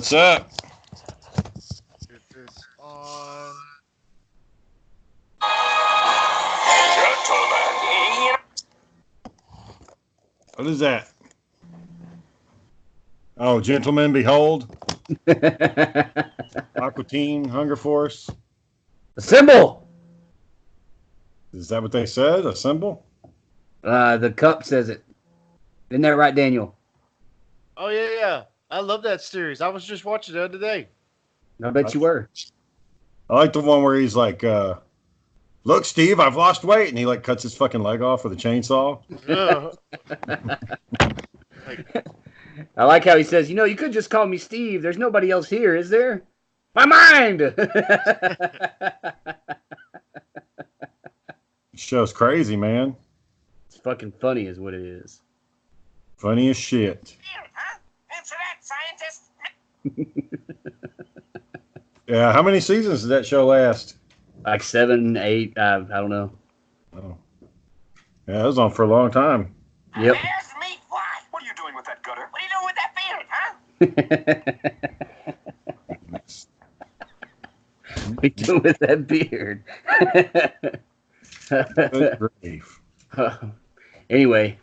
What's up? It is on. What is that? Oh, gentlemen, behold. Aqua Teen, Hunger Force. Assemble! Is that what they said? A symbol? The cup says it. Isn't that right, Daniel? Oh, yeah. I love that series. I was just watching it the other day. I bet you were. I like the one where he's like, look, Steve, I've lost weight. And he like cuts his fucking leg off with a chainsaw. I like how he says, you could just call me Steve. There's nobody else here, is there? My mind! Show's crazy, man. It's fucking funny is what it is. Funny as shit. Huh? Answer that, scientist. Yeah, how many seasons did that show last? Like 7, 8, I don't know. Oh. Yeah, it was on for a long time. Yep. There's me. Why? What are you doing with that gutter? What are you doing with that beard, huh? What are you doing with that beard? Good grief. Anyway,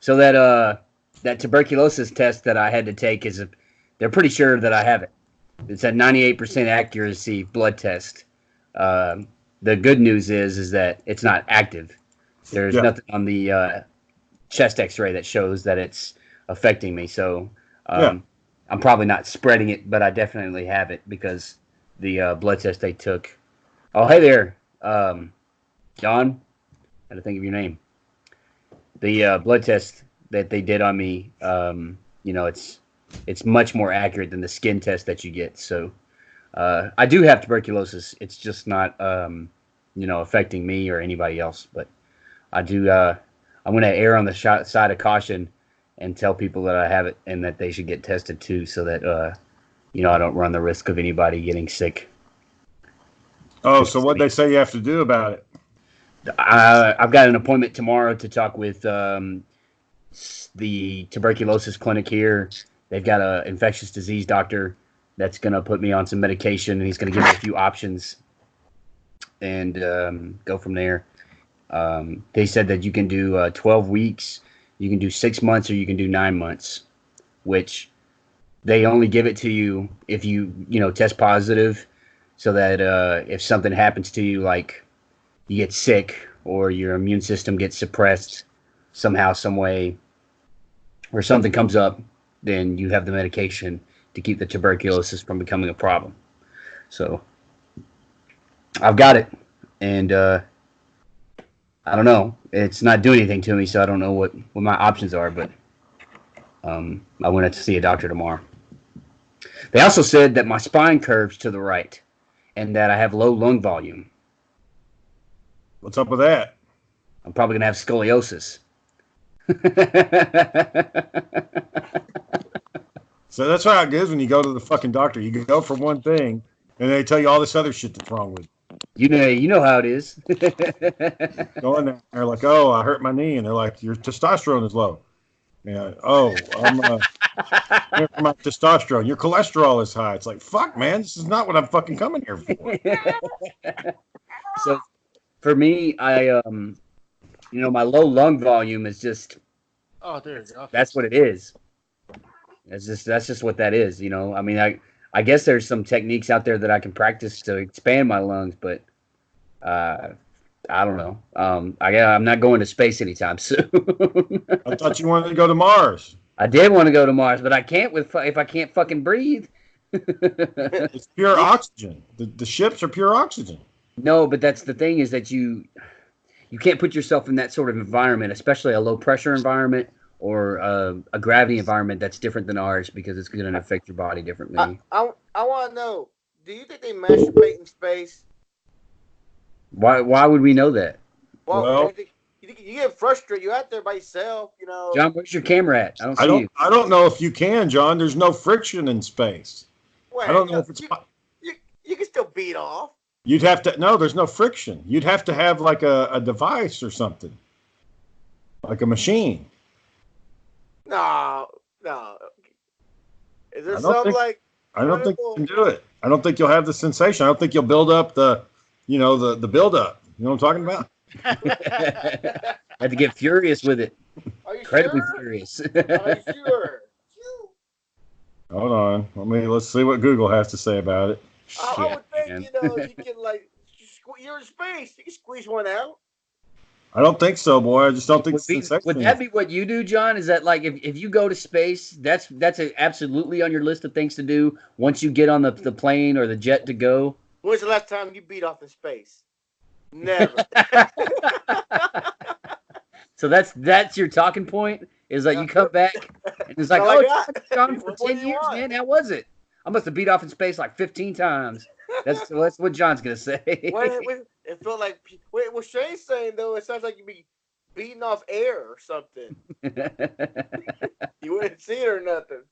so that tuberculosis test that I had to take they're pretty sure that I have it. It's a 98% accuracy blood test. The good news is that it's not active. There's nothing on the chest X-ray that shows that it's affecting me. So I'm probably not spreading it, but I definitely have it because the blood test they took. Oh, hey there, John. I had to think of your name. The blood test that they did on me, it's much more accurate than the skin test that you get. So I do have tuberculosis. It's just not, affecting me or anybody else. But I do. I'm going to err on the side of caution and tell people that I have it and that they should get tested too, so that I don't run the risk of anybody getting sick. Oh, so what they say you have to do about it? I've got an appointment tomorrow to talk with the tuberculosis clinic here. They've got an infectious disease doctor that's going to put me on some medication, and he's going to give me a few options and go from there. They said that you can do 12 weeks, you can do 6 months, or you can do 9 months, which they only give it to you if you test positive, so that if something happens to you, like you get sick or your immune system gets suppressed somehow, some way, or something comes up, then you have the medication to keep the tuberculosis from becoming a problem. So I've got it, and I don't know. It's not doing anything to me, so I don't know what my options are, but I went to see a doctor tomorrow. They also said that my spine curves to the right and that I have low lung volume. What's up with that? I'm probably going to have scoliosis. So that's how it goes when you go to the fucking doctor. You go for one thing, and they tell you all this other shit that's wrong with you. You know how it is. Go in there, they're like, oh, I hurt my knee. And they're like, your testosterone is low. Yeah. Oh, I'm here for my testosterone. Your cholesterol is high. It's like, fuck, man, this is not what I'm fucking coming here for. So for me, I my low lung volume is just. Oh, there you go. That's what it is. That's just what that is. I mean, I guess there's some techniques out there that I can practice to expand my lungs, but I don't know. I'm not going to space anytime soon. I thought you wanted to go to Mars. I did want to go to Mars, but I can't if I can't fucking breathe. It's pure oxygen. The ships are pure oxygen. No, but that's the thing, is that you can't put yourself in that sort of environment, especially a low pressure environment or a gravity environment that's different than ours, because it's going to affect your body differently. I want to know, do you think they masturbate in space? Why would we know that? Well, you get frustrated. You're out there by yourself, John, where's your camera at? I don't see you. I don't know if you can, John. There's no friction in space. Well, I don't know if it's. You can still beat off. You'd have to. No, there's no friction. You'd have to have like a device or something, like a machine. No. Is there something like I don't think you can do it. I don't think you'll have the sensation. I don't think you'll build up the build up. You know what I'm talking about? Had to get furious with it. Are you Incredibly sure? furious. Are you sure? Hold on. Let's see what Google has to say about it. I would think, man. you can you're in space. You can squeeze one out. I don't think so, boy. I just don't think the sensation. Would that be what you do, John? Is that like if you go to space, that's absolutely on your list of things to do once you get on the plane or the jet to go? When's the last time you beat off in space? Never. So that's your talking point? Is like you come back and it's like, That's all I oh, got. John, for What more 10 do you years, want? man, how was it? I must have beat off in space like 15 times. That's what John's gonna say. It felt like what Shane's saying though. It sounds like you'd be beating off air or something. You wouldn't see it or nothing.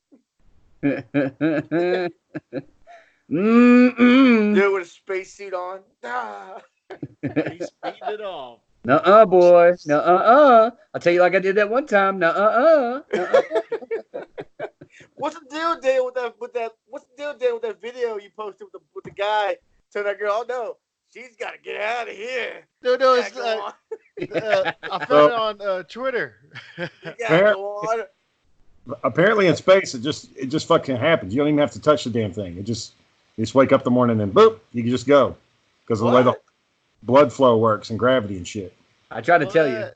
Dude with a spacesuit on. Ah. He's speeding it off. Nuh-uh, boy. Nuh-uh. I'll tell you like I did that one time. Nuh-uh. What's the deal, Dan, with that? What's the deal, Dan, with that video you posted with the guy telling that girl, "Oh no, she's got to get out of here." No, it's Go on. I found it on Twitter. You gotta go on. Apparently in space, it just fucking happens. You don't even have to touch the damn thing. You just wake up the morning and boop, you can just go because of the way the blood flow works and gravity and shit. I tried to tell you.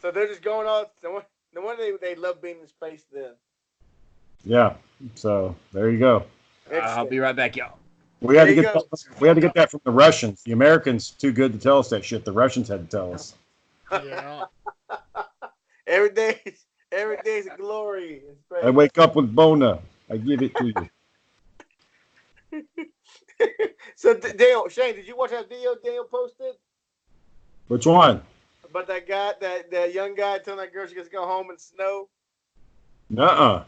So they're just going off. No wonder they love being in space then. Yeah. So there you go. I'll be right back, y'all. We had to get that from the Russians. The Americans too good to tell us that shit. The Russians had to tell us. Yeah. Every day's a glory in space. I wake up with Bona. I give it to you. So Dale, Shane, did you watch that video Dale posted Which one? about that guy, that young guy telling that girl she gets to go home in snow? Nuh-uh.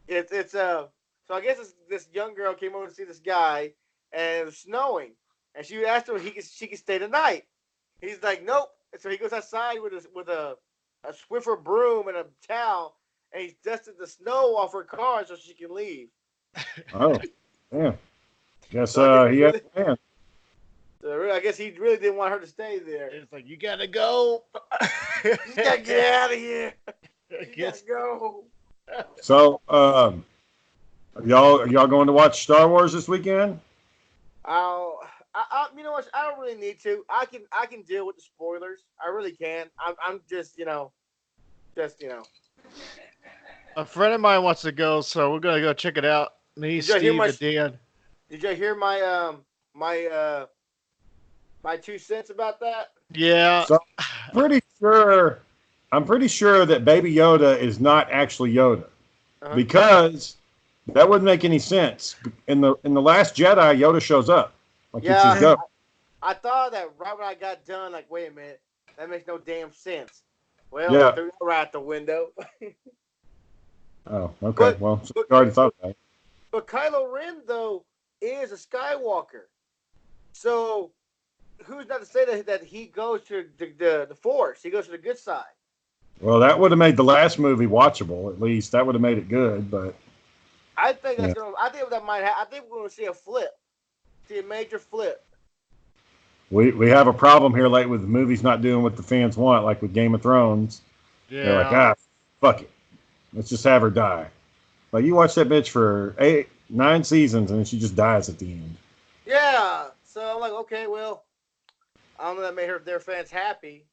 So I guess this young girl came over to see this guy, and it was snowing, and she asked him if she could stay the night. He's like, nope. And so he goes outside with a Swiffer broom and a towel, and he's dusted the snow off her car so she can leave. Oh, yeah. Guess So he had a plan. So I guess he really didn't want her to stay there. It's like, you gotta go. You gotta get out of here. You Yes. gotta go. So, are y'all going to watch Star Wars this weekend? You know what? I don't really need to. I can deal with the spoilers. I really can. I'm just A friend of mine wants to go, so we're gonna go check it out. Me, Did you hear Steve, and Dan. Did you hear my my 2 cents about that? Yeah. So, I'm pretty sure that Baby Yoda is not actually Yoda, because that wouldn't make any sense. In the Last Jedi, Yoda shows up. Like it's his go. I thought that right when I got done, like, wait a minute, that makes no damn sense. Well, Yeah. I threw that right out the window. Oh, okay. Well, you already thought that. But Kylo Ren, though, is a Skywalker. So who's not to say that he goes to the Force? He goes to the good side. Well, that would have made the last movie watchable. At least that would have made it good. But I think that's I think that might happen. I think we're going to see a flip. See a major flip. we have a problem here lately with the movies not doing what the fans want, like with Game of Thrones. Yeah. They're like, fuck it. Let's just have her die. Like, you watch that bitch for 9 seasons, and then she just dies at the end. Yeah. So I'm like, okay, well, I don't know that made their fans happy,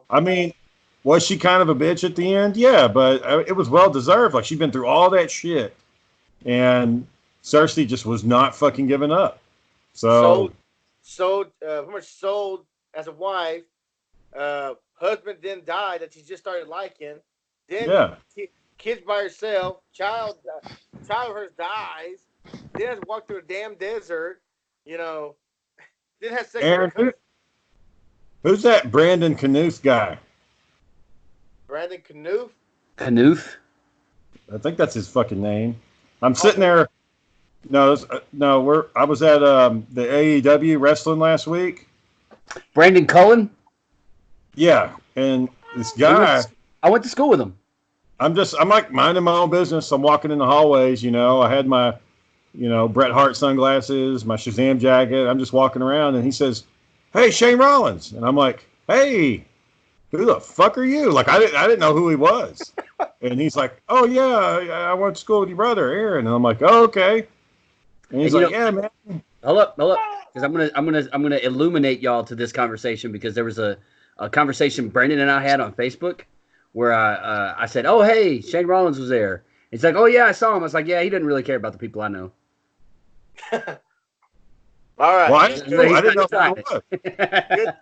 I mean, was she kind of a bitch at the end? Yeah, but it was well deserved. Like, she'd been through all that shit, and Cersei just was not fucking giving up. So pretty much sold as a wife. Husband then died that she just started liking. Then kids by herself. Child of hers dies. Then has to walk through a damn desert. Then has sex. Aaron, who's that Brandon Knuth guy? Brandon Knuth. Knuth? I think that's his fucking name. I'm sitting there. No, I was at the AEW wrestling last week. Brandon Cullen? Yeah, and this guy. I went to school with him. I'm like minding my own business. I'm walking in the hallways, you know. I had my, you know, Bret Hart sunglasses, my Shazam jacket. I'm just walking around, and he says, "Hey, Shane Rollins," and I'm like, "Hey, who the fuck are you?" Like I didn't know who he was, and he's like, "Oh yeah, I went to school with your brother, Aaron," and I'm like, "Oh okay," and he's like, "Yeah, man." Hold up, because I'm gonna illuminate y'all to this conversation because there was a conversation Brandon and I had on Facebook where I said, "Oh hey, Shane Rollins was there." It's like, "Oh yeah, I saw him." I was like, "Yeah, he doesn't really care about the people I know." All right. Well, I didn't know who it was.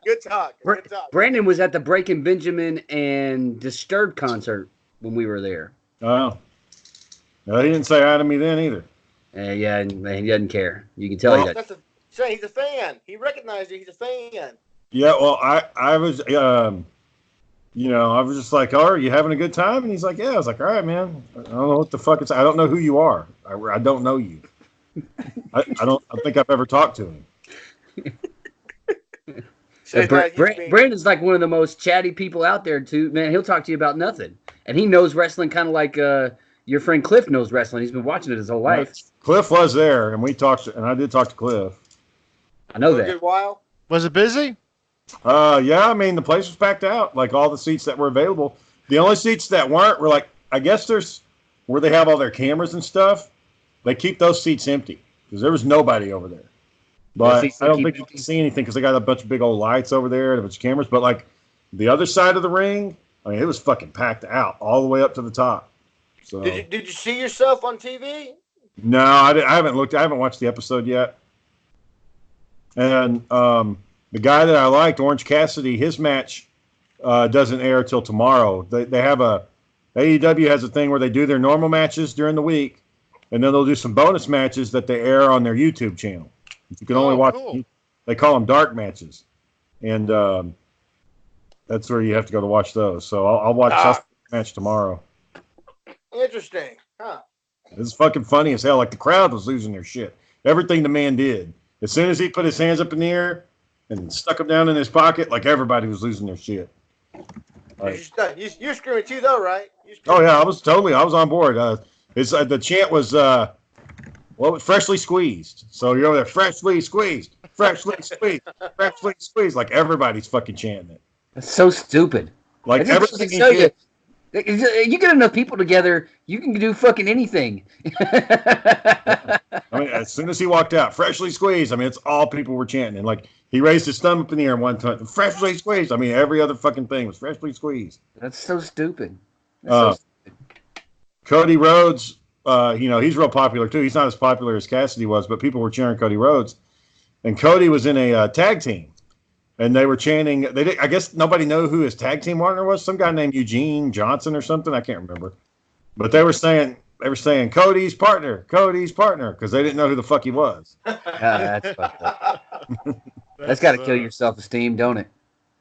Good talk. Good talk. Brandon was at the Breaking Benjamin and Disturbed concert when we were there. Oh, no, he didn't say hi to me then either. Yeah, and he doesn't care. You can tell he doesn't. Shane, he's a fan. He recognized you. He's a fan. Yeah, well, I was, you know, I was just like, "Oh, are you having a good time?" And he's like, "Yeah." I was like, "All right, man. I don't know what the fuck it's. I don't know who you are. I don't know you. I think I've ever talked to him." Brandon's like one of the most chatty people out there, too. Man, he'll talk to you about nothing, and he knows wrestling kind of like your friend Cliff knows wrestling. He's been watching it his whole life. Cliff was there, and we talked, and I did talk to Cliff. I know that. A good while. Was it busy? Yeah, I mean the place was packed out, like all the seats that were available. The only seats that weren't were like, I guess there's where they have all their cameras and stuff. They keep those seats empty because there was nobody over there. But I don't think you can see anything because they got a bunch of big old lights over there and a bunch of cameras. But like the other side of the ring, I mean, it was fucking packed out all the way up to the top. So did you see yourself on TV? No, I haven't looked. I haven't watched the episode yet. And the guy that I liked, Orange Cassidy, his match doesn't air till tomorrow. They have AEW has a thing where they do their normal matches during the week, and then they'll do some bonus matches that they air on their YouTube channel. You can only watch. Cool. They call them dark matches, and that's where you have to go to watch those. So I'll watch the match tomorrow. Interesting, huh? It's fucking funny as hell. Like the crowd was losing their shit. Everything the man did. As soon as he put his hands up in the air and stuck them down in his pocket, like everybody was losing their shit. Like, you're screaming too, though, right? Oh yeah, I was on board. The chant was freshly squeezed. So you're over there, freshly squeezed, freshly squeezed, freshly squeezed. Like everybody's fucking chanting it. That's so stupid. Like everything he did. You get enough people together, you can do fucking anything. I mean, as soon as he walked out, freshly squeezed. I mean, it's all people were chanting. And like he raised his thumb up in the air one time, freshly squeezed. I mean, every other fucking thing was freshly squeezed. That's so stupid. Cody Rhodes, he's real popular too. He's not as popular as Cassidy was, but people were cheering Cody Rhodes. And Cody was in a tag team. And they were chanting. I guess nobody knew who his tag team partner was. Some guy named Eugene Johnson or something. I can't remember. But they were saying Cody's partner, because they didn't know who the fuck he was. That's fucked up. That's got to kill your self-esteem, don't it?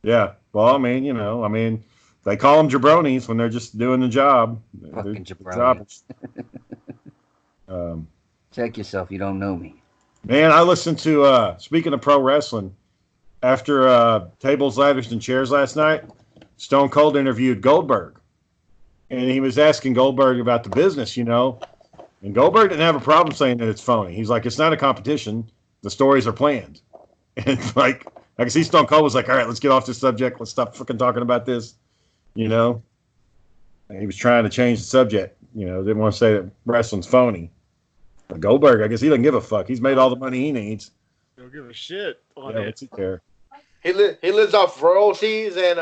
Yeah. Well, I mean, they call them jabronis when they're just doing the job. Fucking jabronis. Check yourself. You don't know me. Man, I listened to. Speaking of pro wrestling. After Tables, Ladders, and Chairs last night, Stone Cold interviewed Goldberg. And he was asking Goldberg about the business, And Goldberg didn't have a problem saying that it's phony. He's like, it's not a competition. The stories are planned. And I can see Stone Cold was like, all right, let's get off this subject. Let's stop fucking talking about this. And he was trying to change the subject. Didn't want to say that wrestling's phony. But Goldberg, I guess he doesn't give a fuck. He's made all the money he needs. Don't give a shit on it. What's he care? He lives off royalties and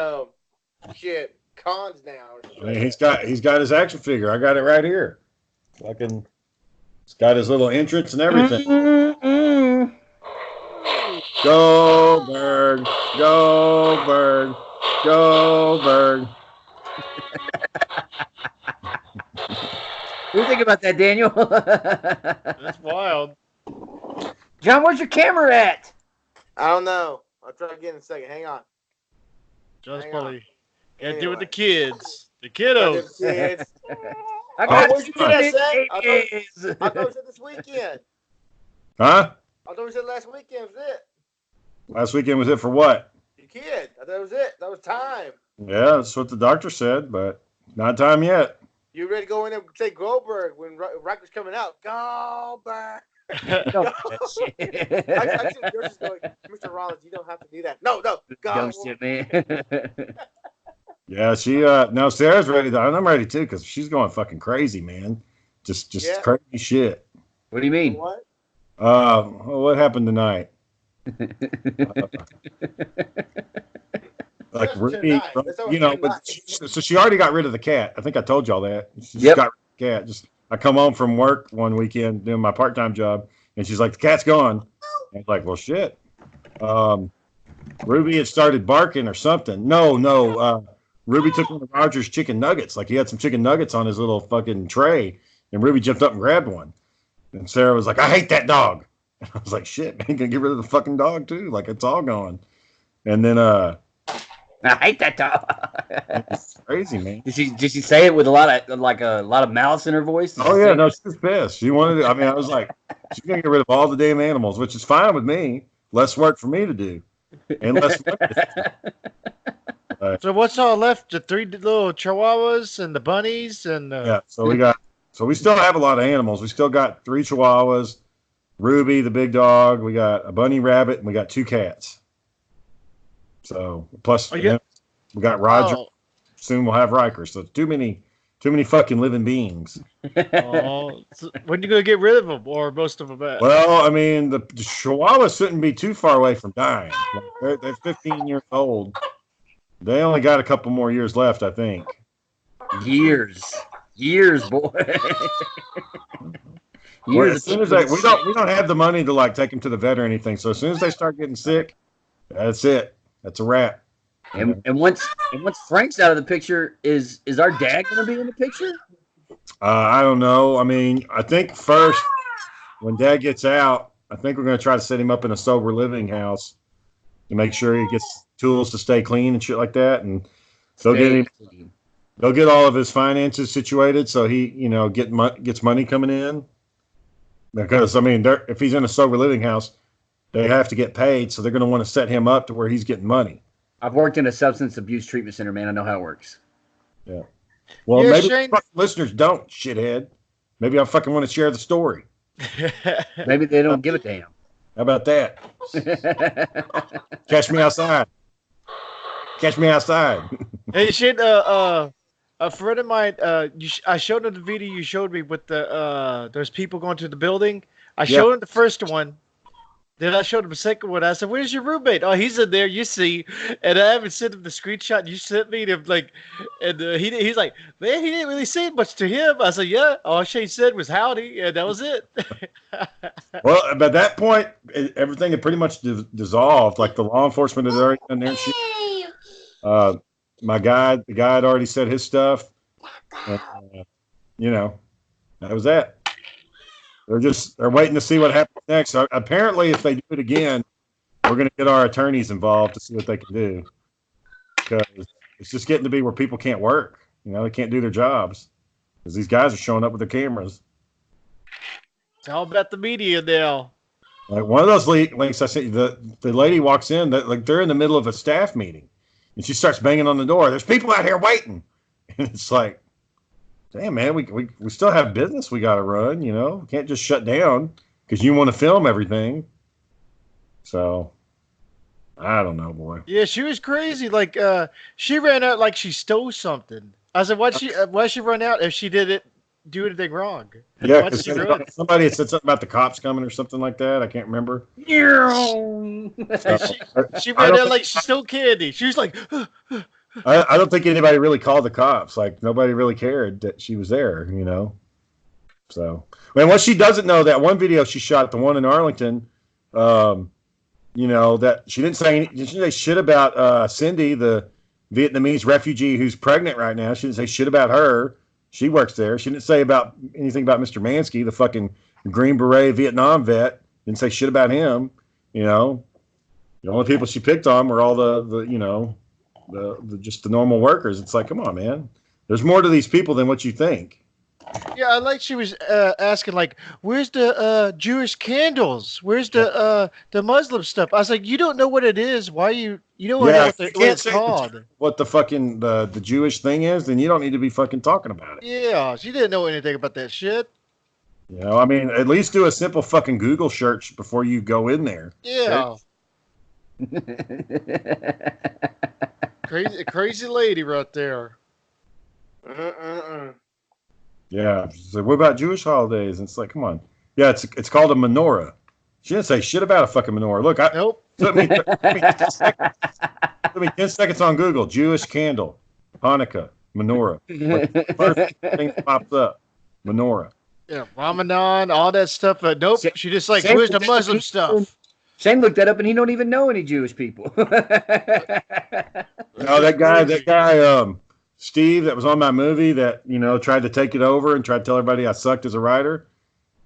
cons now. I mean, he's got his action figure. I got it right here. Fucking, it's got his little entrance and everything. Goldberg. What do you think about that, Daniel? That's wild. John, where's your camera at? I don't know. I'll try again in a second. Hang on. Just probably got to do with the kids. The kiddos. I got where'd you get that set? I thought it was this weekend. Huh? I thought it was last weekend. Was it? Last weekend was it for what? Your kid. I thought it was it. That was time. Yeah, that's what the doctor said, but not time yet. You ready to go in there and say Goldberg when Riker's coming out? Goldberg. Don't do that shit. I see the nurses going, Mr. Rollins, you don't have to do that. No, Dumb Goldberg. shit, man. Yeah, she no, Sarah's ready to, and I'm ready too, because she's going fucking crazy, man. Just crazy shit. What do you mean? What? What happened tonight? Like Ruby, you know, so she already got rid of the cat. I think I told y'all that. She just got rid of the cat. I come home from work one weekend doing my part-time job, and she's like, the cat's gone. I was like, well, shit. Ruby had started barking or something. No. Ruby took one of Roger's chicken nuggets. Like, he had some chicken nuggets on his little fucking tray, and Ruby jumped up and grabbed one. And Sarah was like, I hate that dog. And I was like, shit, man, gonna get rid of the fucking dog too. Like, it's all gone. And then I hate that dog. it's crazy, man. Did she say it with a lot of malice in her voice? Oh yeah, no, she was pissed. She wanted to, I mean, I was like, she's gonna get rid of all the damn animals, which is fine with me. Less work for me to do. And less money to do. So what's all left? The 3 little chihuahuas and the bunnies and yeah. So we still have a lot of animals. We still got 3 chihuahuas, Ruby, the big dog. We got a bunny rabbit, and we got 2 cats. So plus we got Roger. Oh. Soon we'll have Riker. So too many fucking living beings. Oh, so when are you gonna get rid of them, or most of them? Well, I mean, the chihuahuas shouldn't be too far away from dying. Like, they're 15 years old. They only got a couple more years left, I think. Years, boy. Well, as soon as we don't have the money to like take them to the vet or anything. So as soon as they start getting sick, that's it. That's a wrap. And once Frank's out of the picture, is our dad going to be in the picture? I don't know. I mean, I think first when Dad gets out, I think we're going to try to set him up in a sober living house to make sure he gets tools to stay clean and shit like that. And they'll get all of his finances situated so he, you know, gets money coming in. Because I mean, if he's in a sober living house, they have to get paid, so they're going to want to set him up to where he's getting money. I've worked in a substance abuse treatment center, man. I know how it works. Yeah. Well, Yeah, maybe Shane. listeners don't, shithead. Maybe I fucking want to share the story. Maybe they don't give a damn. How about that? Catch me outside. Catch me outside. Hey, shit. A friend of mine. I showed him the video you showed me with the those people going to the building. I showed him the first one. Then I showed him the second one. I said, "Where's your roommate?" Oh, he's in there. You see, and I haven't sent him the screenshot you sent me. And he's like, "Man, he didn't really say much to him." I said, "Yeah, all Shane said was howdy, and that was it." Well, by that point, everything had pretty much dissolved. Like the law enforcement had already done their shit. The guy had already said his stuff. And, you know, that was that. They're waiting to see what happens next. So apparently, if they do it again, we're going to get our attorneys involved to see what they can do. Because it's just getting to be where people can't work. You know, they can't do their jobs because these guys are showing up with their cameras. It's all about the media now. Like one of those links I sent you, the lady walks in, like they're in the middle of a staff meeting, and she starts banging on the door. There's people out here waiting, and it's like, damn, man, we still have business we got to run, you know. We can't just shut down because you want to film everything. So, I don't know, boy. Yeah, she was crazy. Like, she ran out like she stole something. I said, why'd she run out if she didn't do anything wrong? Yeah, because somebody had said something about the cops coming or something like that. I can't remember. She ran out like she stole candy. She was like, I don't think anybody really called the cops. Like, nobody really cared that she was there, you know. So, and what she doesn't know, that one video she shot, the one in Arlington, you know, that she didn't say shit about Cindy, the Vietnamese refugee who's pregnant right now. She didn't say shit about her. She works there. She didn't say anything about Mr. Mansky, the fucking Green Beret Vietnam vet. Didn't say shit about him. You know, the only people she picked on were all the you know, just the normal workers. It's like, come on, man. There's more to these people than what you think. yeah, I like she was asking like, where's the Jewish candles? Where's the Muslim stuff? I was like, you don't know what it is. Why are you You know what, Yeah, what, you what can't it's say called? what the fucking the Jewish thing is, then you don't need to be fucking talking about it. Yeah, she didn't know anything about that shit. You know, I mean, at least do a simple fucking Google search before you go in there. Yeah, crazy lady right there. Yeah. So what about Jewish holidays? And it's like, come on. Yeah, it's called a menorah. She didn't say shit about a fucking menorah. Look, Nope. took me 10 seconds on Google. Jewish candle, Hanukkah, menorah. Like, first thing that pops up, menorah. Yeah, Ramadan, all that stuff. But nope, she just like, Same where's the with Muslim that. stuff? Shane looked that up, and he don't even know any Jewish people. No, that guy, Steve, that was on my movie that tried to take it over and tried to tell everybody I sucked as a writer.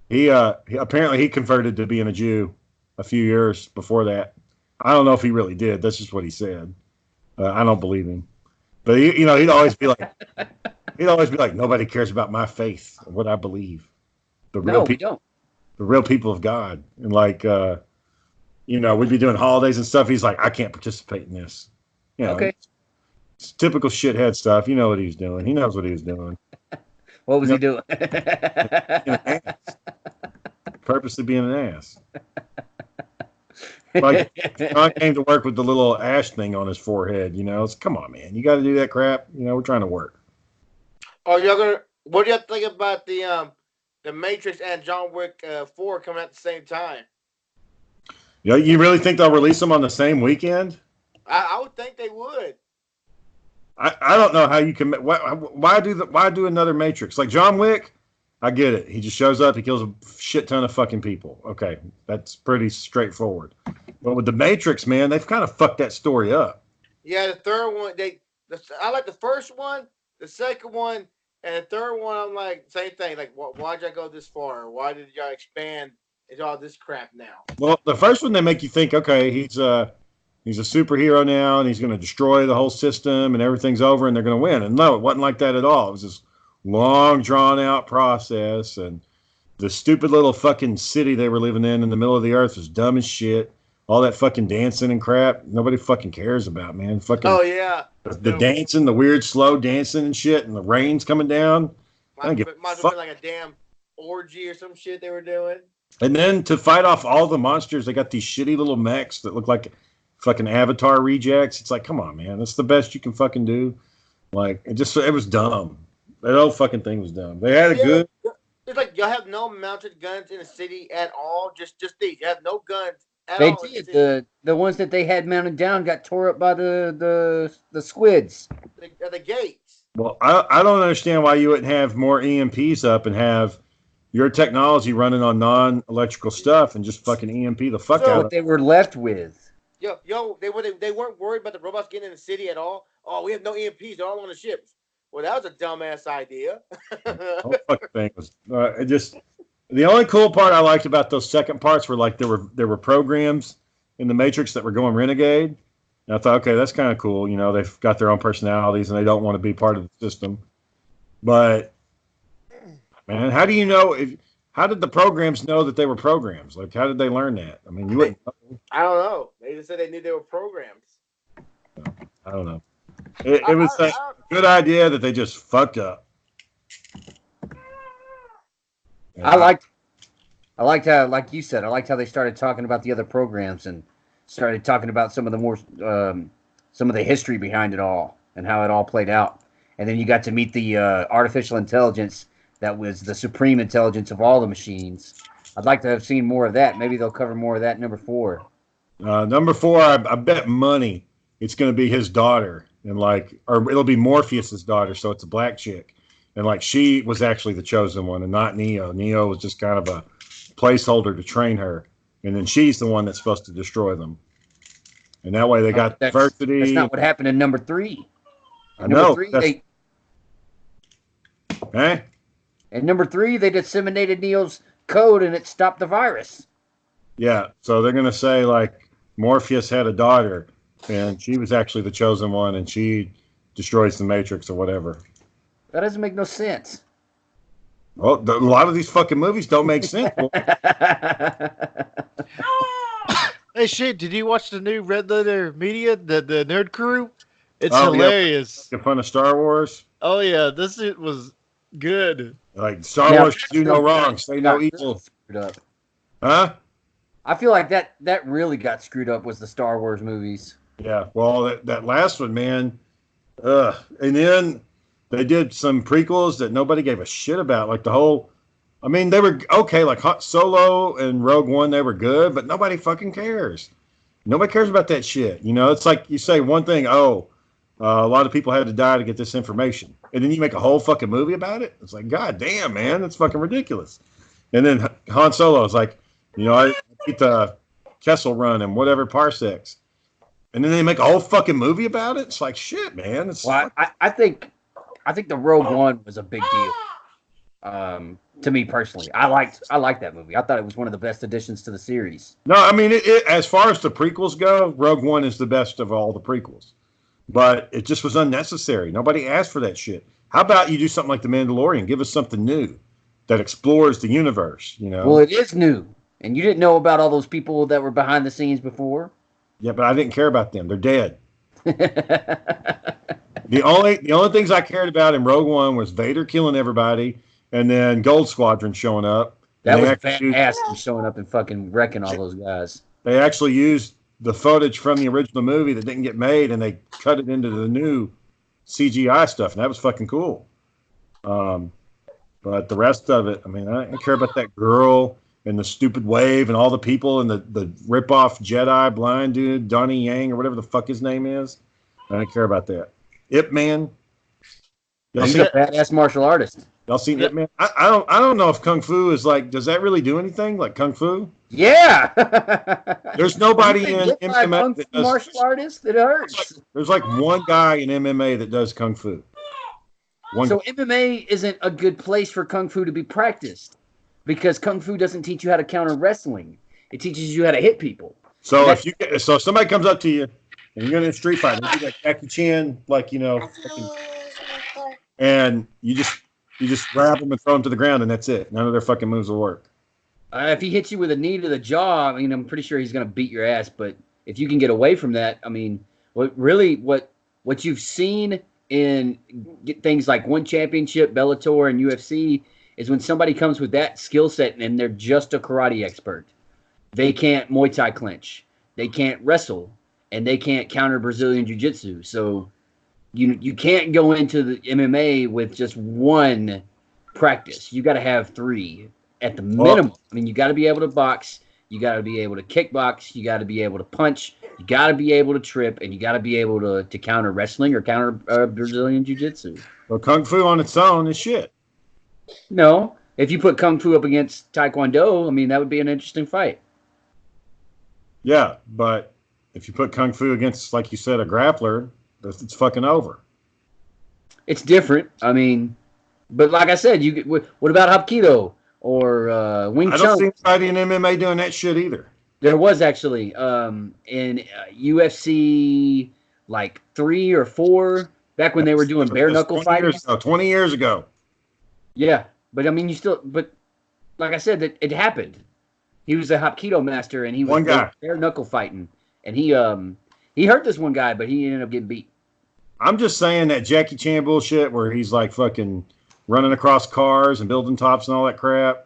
He apparently he converted to being a Jew a few years before that. I don't know if he really did. That's just what he said. I don't believe him. But he'd always be like, nobody cares about my faith or what I believe. The real No, we people, don't. the real people of God, and we'd be doing holidays and stuff. He's like, I can't participate in this. Okay. It's typical shithead stuff. You know what he was doing. He knows what he was doing. What was he doing? Being an ass. Purposely being an ass. Like John came to work with the little ash thing on his forehead. It's, come on, man. You got to do that crap. We're trying to work. What do you think about the Matrix and John Wick 4 coming at the same time? You really think they'll release them on the same weekend? I would think they would. I don't know how you can. Why do another Matrix? Like John Wick, I get it. He just shows up, he kills a shit ton of fucking people. Okay, that's pretty straightforward. But with the Matrix, man, they've kind of fucked that story up. Yeah, the third one, I like the first one, the second one, and the third one. I'm like, same thing. Like, why'd y'all go this far? Why did y'all expand into all this crap now? Well, the first one, they make you think, okay, he's a superhero now, and he's going to destroy the whole system, and everything's over, and they're going to win. And no, it wasn't like that at all. It was this long, drawn-out process, and the stupid little fucking city they were living in the middle of the earth was dumb as shit. All that fucking dancing and crap, nobody fucking cares about, man. Fucking, oh, yeah. The dancing, the weird, slow dancing and shit, and the rain's coming down. Might have been like a damn orgy or some shit they were doing. And then to fight off all the monsters, they got these shitty little mechs that look like fucking Avatar rejects. It's like, come on, man. That's the best you can fucking do. Like, it was dumb. That whole fucking thing was dumb. They had a good... It's like, y'all have no mounted guns in the city at all. Just these. You have no guns at They all. did. The ones that they had mounted down got tore up by the squids. The gates. Well, I don't understand why you wouldn't have more EMPs up and have your technology running on non-electrical stuff and just fucking EMP the fuck out of it. What they were left with. Yo, they weren't worried about the robots getting in the city at all. Oh, we have no EMPs. They're all on the ships. Well, that was a dumbass idea. The whole fucking thing was the only cool part I liked about those second parts were like there were programs in the Matrix that were going renegade. And I thought, okay, that's kind of cool. They've got their own personalities and they don't want to be part of the system. But man, how do you know how did the programs know that they were programs? Like, how did they learn that? I mean, you wouldn't know. I don't know. They just said they knew they were programs. I don't know. It was a good idea that they just fucked up. I liked how, like you said, I liked how they started talking about the other programs and started talking about some of the history behind it all and how it all played out. And then you got to meet the artificial intelligence that was the supreme intelligence of all the machines. I'd like to have seen more of that. Maybe they'll cover more of that in number 4. Number 4, I bet money it's going to be his daughter, and or it'll be Morpheus's daughter, so it's a black chick, and she was actually the chosen one and not Neo. Neo was just kind of a placeholder to train her, and then she's the one that's supposed to destroy them. And that way they got diversity. That's not what happened in number 3. I know. In number 3, they disseminated Neo's code and it stopped the virus. Yeah, so they're going to say, Morpheus had a daughter, and she was actually the chosen one, and she destroys the Matrix or whatever. That doesn't make no sense. Well, a lot of these fucking movies don't make sense. Hey, shit, did you watch the new Red Letter Media, the Nerd Crew? It's Oh yeah, hilarious. making fun of Star Wars. Oh, yeah, this shit was good. Like Star Now, Wars should do no wrong, say no got evil. screwed up. Huh? I feel like that really got screwed up was the Star Wars movies. Yeah. Well, that last one, man. Ugh. And then they did some prequels that nobody gave a shit about. Like the whole. I mean, they were okay. Like Solo and Rogue One, they were good, but nobody fucking cares. Nobody cares about that shit. You know, it's like you say one thing. Oh, a lot of people had to die to get this information, and then you make a whole fucking movie about it. It's like, god damn, man, that's fucking ridiculous. And then Han Solo is like, you know, I get the Kessel Run and whatever parsecs, and then they make a whole fucking movie about it. It's like shit, man. It's Well, I think the Rogue One was a big deal. To me personally, I liked that movie. I thought it was one of the best additions to the series. no, I mean, as far as the prequels go, Rogue One is the best of all the prequels, but it just was unnecessary. Nobody asked for that shit. How about you do something like The Mandalorian? Give us something new that explores the universe. You know. Well, it is new, and you didn't know about all those people that were behind the scenes before. Yeah, but I didn't care about them. They're dead. The only things I cared about in Rogue One was Vader killing everybody, and then Gold Squadron showing up. That was actually badass, them showing up and fucking wrecking all those guys. They actually used the footage from the original movie that didn't get made, and they cut it into the new CGI stuff, and that was fucking cool. But the rest of it, I mean, I didn't care about that girl and the stupid wave and all the people and the rip-off Jedi blind dude, Donnie Yang, or whatever the fuck his name is. I didn't care about that. Ip Man. He's a badass martial artist. Y'all seen Ip Man? I don't know if Kung Fu is like, does that really do anything? Like Kung Fu? Yeah. There's nobody in MMA Kung that Fu does martial artist. It hurts. There's like one guy in MMA that does Kung Fu. So MMA isn't a good place for Kung Fu to be practiced because Kung Fu doesn't teach you how to counter wrestling. It teaches you how to hit people. So if somebody comes up to you and you're in a street fight, and you do like Jackie Chan, like, you know, and you just grab them and throw them to the ground, and that's it. None of their fucking moves will work. If he hits you with a knee to the jaw, I mean, I'm pretty sure he's going to beat your ass. But if you can get away from that, I mean, what you've seen in things like One Championship, Bellator, and UFC is when somebody comes with that skill set and they're just a karate expert. They can't Muay Thai clinch. They can't wrestle. And they can't counter Brazilian Jiu-Jitsu. So you can't go into the MMA with just one practice. You got to have three at the minimum. I mean, you got to be able to box. You got to be able to kickbox. You got to be able to punch. You got to be able to trip, and you got to be able to counter wrestling or counter Brazilian Jiu-Jitsu. Well, Kung Fu on its own is shit. No, if you put Kung Fu up against Taekwondo, I mean, that would be an interesting fight. Yeah, but if you put Kung Fu against, like you said, a grappler, it's fucking over. It's different. I mean, but like I said, what about Hapkido or Wing Chun? I don't see anybody in MMA doing that shit either. There was actually in UFC like 3 or 4 back when they were doing bare knuckle fighting. 20 years ago. Yeah, but I mean, but like I said, that it happened. He was a Hapkido master, and he was bare knuckle fighting, and he hurt this one guy, but he ended up getting beat. I'm just saying that Jackie Chan bullshit where he's like fucking running across cars and building tops and all that crap.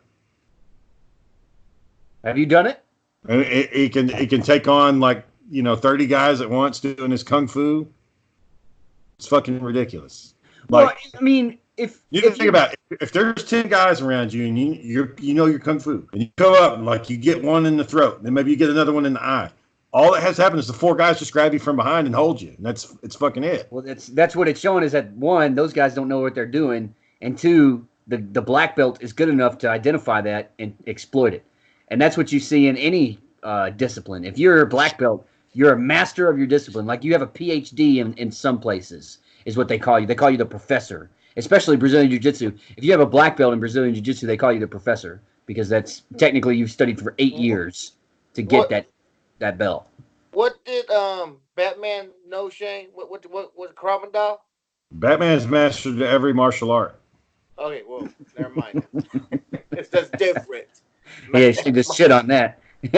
Have you done it? And he can take on 30 guys at once doing his kung fu. It's fucking ridiculous. Well, I mean, if think about it, if there's 10 guys around you and you're kung fu and you go up and you get one in the throat, and then maybe you get another one in the eye. All that has to happen is the 4 guys just grab you from behind and hold you, and it's fucking it. Well, that's what it's showing is that 1, those guys don't know what they're doing, and 2, the black belt is good enough to identify that and exploit it. And that's what you see in any discipline. If you're a black belt, you're a master of your discipline. Like you have a PhD in some places is what they call you. They call you the professor, especially Brazilian Jiu-Jitsu. If you have a black belt in Brazilian Jiu-Jitsu, they call you the professor because that's technically you've studied for 8 years to get that belt. What did Batman know, Shane? What was Crocodile? Batman's mastered every martial art. Okay, well, never mind. It's just different. Yeah, she just shit on that. It's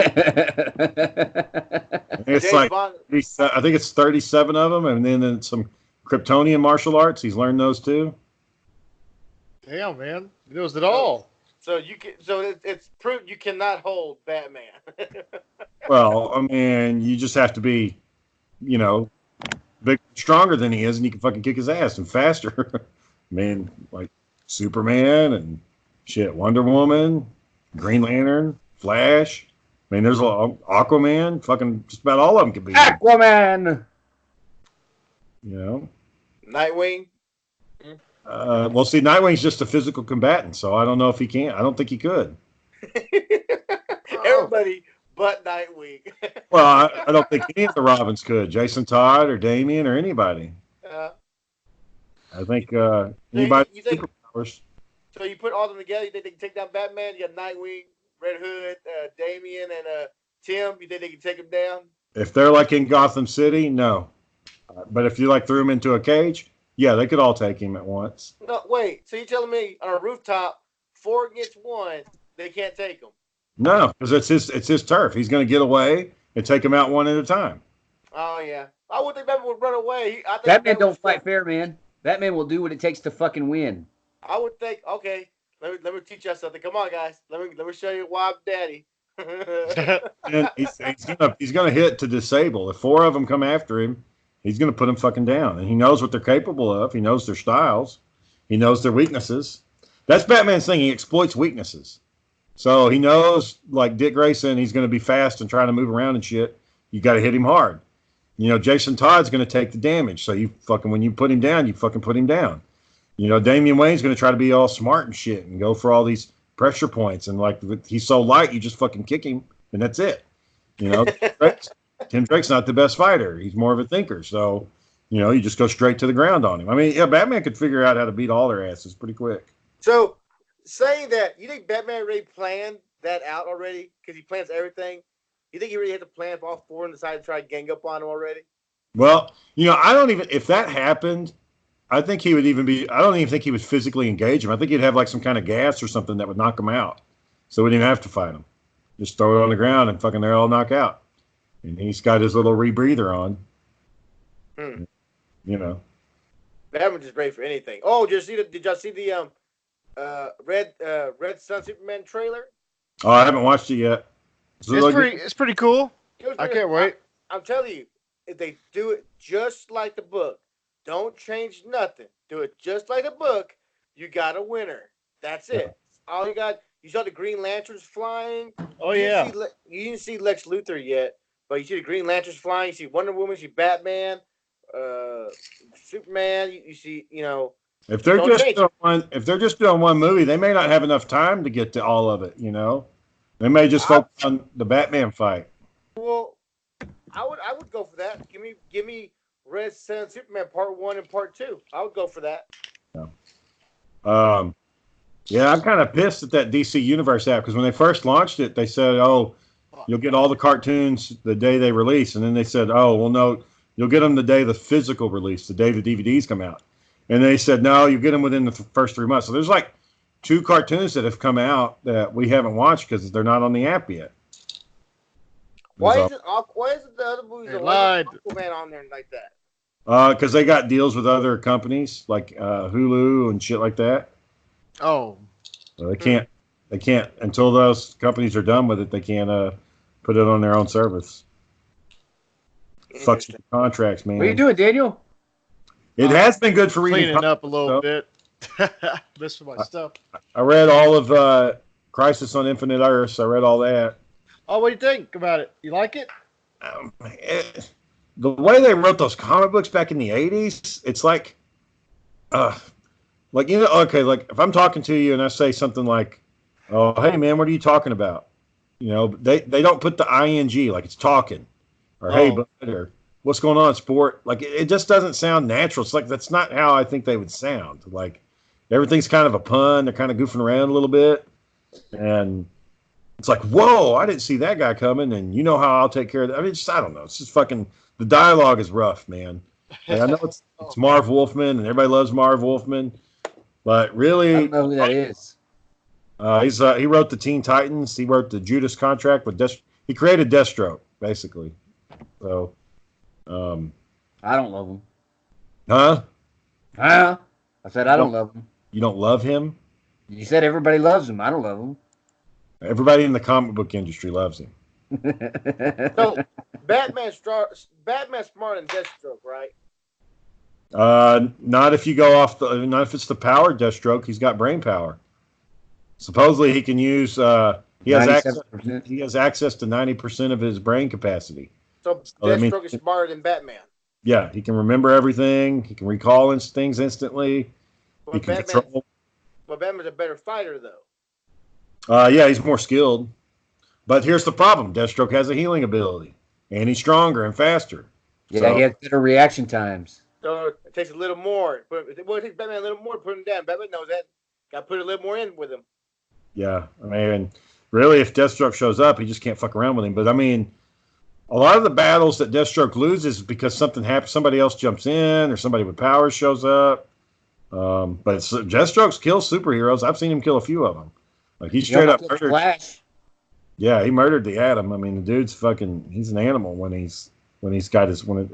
James like Bond. I think it's 37 of them, and then some Kryptonian martial arts. He's learned those too. Damn, man. He knows it all. So you can. So it's proof you cannot hold Batman. Well, I mean, you just have to be, you know, big, stronger than he is, and you can fucking kick his ass and faster. I mean, like Superman and shit, Wonder Woman, Green Lantern, Flash. I mean, there's a Aquaman. Fucking just about all of them could be. Aquaman. You know. Nightwing. Well, see, Nightwing's just a physical combatant, so I don't know if he can. I don't think he could. Everybody but Nightwing. Well, I don't think any of the Robins could. Jason Todd or Damian or anybody. I think anybody with superpowers. So you put all of them together, you think they can take down Batman? You got Nightwing, Red Hood, Damian, and Tim. You think they can take him down? If they're like in Gotham City, no. But if you like threw him into a cage, yeah, they could all take him at once. No, wait. So you're telling me on a rooftop, 4 against 1, they can't take him? No, because it's his turf. He's going to get away and take him out one at a time. Oh yeah, I would think Batman would run away. I think Batman don't fight fair, man. Batman will do what it takes to fucking win. I would think. Okay, let me teach you something. Come on, guys. Let me show you why I'm daddy. And he's gonna hit to disable. If 4 of them come after him, he's gonna put them fucking down. And he knows what they're capable of. He knows their styles. He knows their weaknesses. That's Batman's thing. He exploits weaknesses. So he knows, like Dick Grayson, he's gonna be fast and trying to move around and shit. You got to hit him hard. You know, Jason Todd's gonna take the damage. So when you put him down, you fucking put him down. You know, Damian Wayne's gonna try to be all smart and shit and go for all these pressure points, and like he's so light, you just fucking kick him, and that's it. You know, Tim Drake's not the best fighter; he's more of a thinker. So, you know, you just go straight to the ground on him. I mean, yeah, Batman could figure out how to beat all their asses pretty quick. So, saying that, you think Batman really planned that out already? Because he plans everything. You think he really had to plan for all 4 and decided to try to gang up on him already? Well, you know, I don't even if that happened. I think he would even be. I don't even think he would physically engage him. I think he'd have like some kind of gas or something that would knock him out, so we didn't have to fight him. Just throw it on the ground and fucking they're all knock out. And he's got his little rebreather on. You know, Batman just ready for anything. Oh, did y'all see the Red Sun Superman trailer? Oh, I haven't watched it yet. It's pretty cool. I can't wait. I'm telling you, if they do it just like the book. Don't change nothing. Do it just like the book. You got a winner. That's it. All you got. You saw the Green Lanterns flying. Oh, yeah. You didn't see Lex Luthor yet, but you see the Green Lanterns flying. You see Wonder Woman. You see Batman, Superman. You see, you know. If they're just doing one movie, they may not have enough time to get to all of it. You know, they may just focus on the Batman fight. Well, I would go for that. Give me Red Sun Superman Part 1 and Part 2. I would go for that. Yeah, I'm kind of pissed at that DC Universe app because when they first launched it, they said, "Oh, you'll get all the cartoons the day they release," and then they said, "Oh, well, no, you'll get them the day the physical release, the day the DVDs come out." And they said, "No, you get them within the first 3 months." So there's like 2 cartoons that have come out that we haven't watched because they're not on the app yet. Why isn't the other movies Aquaman on there like that? Because they got deals with other companies like Hulu and shit like that. Oh, so they can't until those companies are done with it. They can't put it on their own service. Fucks with the contracts, man. What are you doing, Daniel? It has been good for reading. Cleaning up a little bit. Missing my stuff. I read all of Crisis on Infinite Earths. I read all that. Oh, what do you think about it? You like it? The way they wrote those comic books back in the 80s, it's like, you know, okay, like if I'm talking to you and I say something like, "Oh, hey man, what are you talking about?" You know, they don't put the ing like it's talking, or "Hey bud," or "What's going on, sport?" Like it just doesn't sound natural. It's like that's not how I think they would sound. Like everything's kind of a pun. They're kind of goofing around a little bit, and it's like, whoa, I didn't see that guy coming, and you know how I'll take care of that. I mean, I don't know. It's just fucking. The dialogue is rough, man. Like, I know it's Marv Wolfman, and everybody loves Marv Wolfman, but really, I don't know who that is. He wrote the Teen Titans. He wrote the Judas Contract with he created Deathstroke basically. So, I don't love him. huh? Huh? I said I don't love him. You don't love him? You said everybody loves him. I don't love him. Everybody in the comic book industry loves him. So Batman's smarter than Deathstroke, right? Not if you go off not if it's the power Deathstroke. He's got brain power. Supposedly he can use. He has access. 97%. He has access to 90% of his brain capacity. So that means- Deathstroke is smarter than Batman. Yeah, he can remember everything. He can recall things instantly. He But can Batman's, control. but Batman's a better fighter, though. Yeah, he's more skilled. But here's the problem: Deathstroke has a healing ability, and he's stronger and faster. Yeah, So- he has better reaction times. So it takes a little more. It takes Batman a little more to put him down. Batman knows that. Got to put a little more in with him. Yeah, I mean, really, if Deathstroke shows up, he just can't fuck around with him. But I mean, a lot of the battles that Deathstroke loses is because something happens, somebody else jumps in, or somebody with powers shows up. But Deathstroke kills superheroes. I've seen him kill a few of them. Like he straight up murdered. Flash. Yeah, he murdered the Atom. I mean, the dude's he's an animal when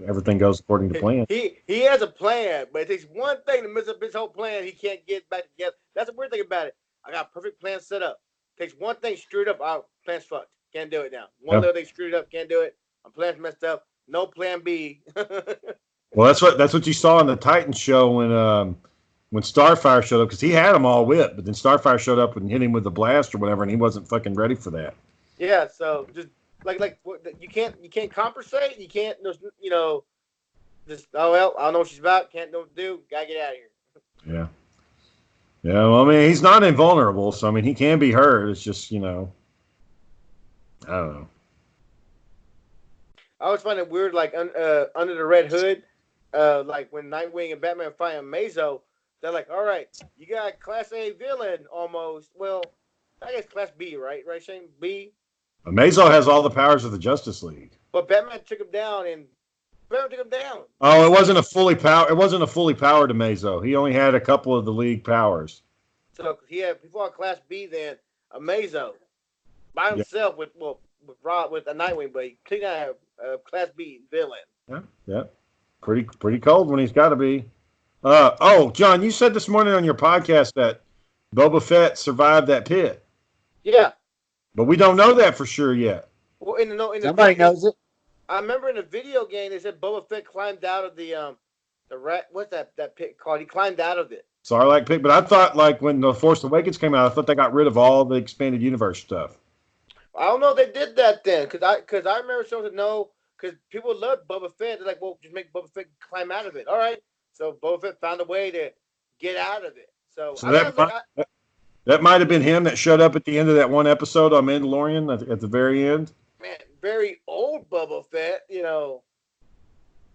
everything goes according to plan. He has a plan, but it takes one thing to mess up his whole plan. He can't get back together. That's the weird thing about it. I got a perfect plan set up. Takes one thing screwed up. Our plan's fucked. Can't do it now. One little thing screwed up. Can't do it. My plan's messed up. No plan B. Well, that's what you saw in the Titans show when Starfire showed up, because he had them all whipped, but then Starfire showed up and hit him with the blast or whatever, and he wasn't fucking ready for that. Yeah. So just like you can't compensate. You can't just oh well, I don't know what she's about. Can't know what to do. Gotta get out of here. Yeah. Yeah, well, I mean, he's not invulnerable, so I mean, he can be hurt. It's just, I don't know. I always find it weird, like under the Red Hood, like when Nightwing and Batman fight Mazo, they're like, all right, you got a Class A villain almost. Well, I guess Class B, right? Right, Shane? B. Amazo has all the powers of the Justice League. But Batman took him down, Oh, it wasn't a fully powered Amazo. He only had a couple of the league powers. So before a Class B, then Amazo by himself with a Nightwing, but he cleaned out a Class B villain. Yeah. Pretty cold when he's got to be. John, you said this morning on your podcast that Boba Fett survived that pit. Yeah. But we don't know that for sure yet. Well, Somebody knows it. I remember in the video game they said Boba Fett climbed out of the rat. What's that pit called? He climbed out of it. Sarlacc pit, but I thought like when The Force Awakens came out, I thought they got rid of all the expanded universe stuff. I don't know if they did that then, because I remember someone said no, because people loved Boba Fett. They're like, well, just make Boba Fett climb out of it. All right, so Boba Fett found a way to get out of it. So that might have been him that showed up at the end of that one episode on Mandalorian at the very end. Man, very old Boba Fett,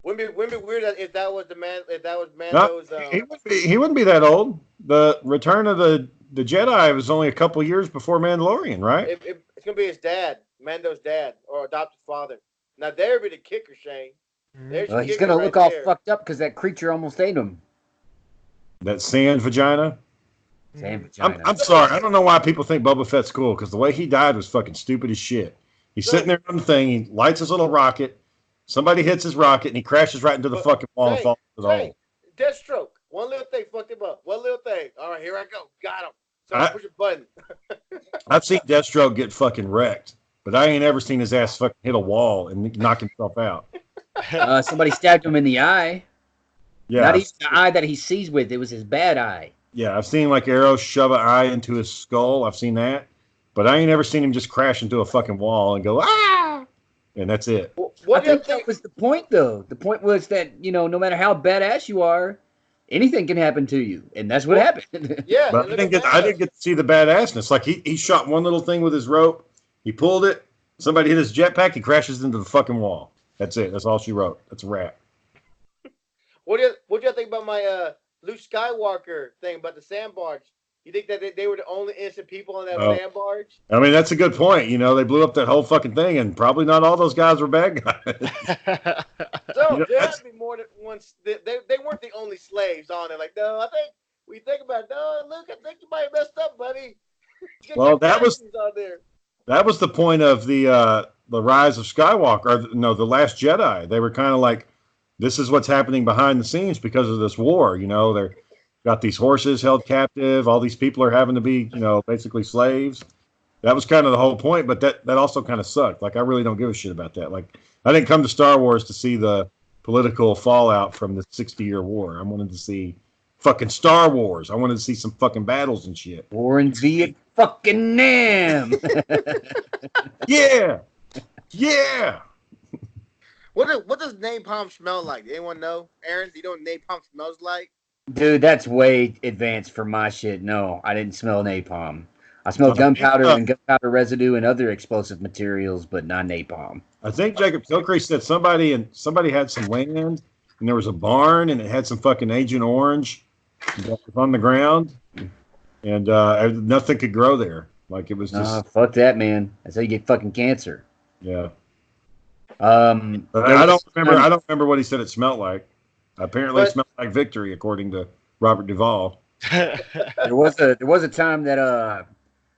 Wouldn't be weird if that was the man. If that was Mando's. No, he wouldn't be that old. The Return of the Jedi was only a couple years before Mandalorian, right? It's gonna be his dad, Mando's dad, or adopted father. Now there would be the kicker, Shane. Well, he's gonna look all fucked up because that creature almost ate him. That sand vagina. Sand vagina. I'm sorry. I don't know why people think Boba Fett's cool, because the way he died was fucking stupid as shit. He's sitting there on the thing. He lights his little rocket. Somebody hits his rocket, and he crashes right into the fucking wall and falls into the hole. Deathstroke. One little thing fucked him up. One little thing. All right, here I go. Got him. So I push a button. I've seen Deathstroke get fucking wrecked, but I ain't ever seen his ass fucking hit a wall and knock himself out. Somebody stabbed him in the eye. Yeah. Not even the eye that he sees with. It was his bad eye. Yeah, I've seen like arrows shove an eye into his skull. I've seen that. But I ain't ever seen him just crash into a fucking wall and go, ah! And that's it. I think that was the point, though. The point was that, no matter how badass you are, anything can happen to you. And that's what happened. Yeah. But I didn't get to see the badassness. Like, he shot one little thing with his rope. He pulled it. Somebody hit his jetpack. He crashes into the fucking wall. That's it. That's all she wrote. That's a wrap. What do you think about my Luke Skywalker thing about the sand barge? You think that they were the only innocent people on that sand barge? I mean, that's a good point. They blew up that whole fucking thing, and probably not all those guys were bad guys. So there has to be more than one. They weren't the only slaves on it. Like, no, I think we think about it. No, Luke, I think you might have messed up, buddy. Well, that was the point of the Rise of Skywalker, or no, The Last Jedi. They were kind of like, this is what's happening behind the scenes because of this war. You know, they're got these horses held captive. All these people are having to be, you know, basically slaves. That was kind of the whole point, but that also kind of sucked. Like, I really don't give a shit about that. Like, I didn't come to Star Wars to see the political fallout from the 60-year war. I wanted to see fucking Star Wars. I wanted to see some fucking battles and shit. War in Viet fucking Nam. Yeah. Yeah. What does napalm smell like? Anyone know? Aaron, do you know what napalm smells like? Dude, that's way advanced for my shit. No, I didn't smell napalm. I smelled gunpowder and gunpowder residue and other explosive materials, but not napalm. I think Jacob Kilcrease said somebody had some land and there was a barn and it had some fucking Agent Orange on the ground and nothing could grow there. Like it was just fuck that, man. That's how you get fucking cancer. Yeah. But I don't remember what he said it smelled like. Apparently, it smelled like victory, according to Robert Duvall. There was a time that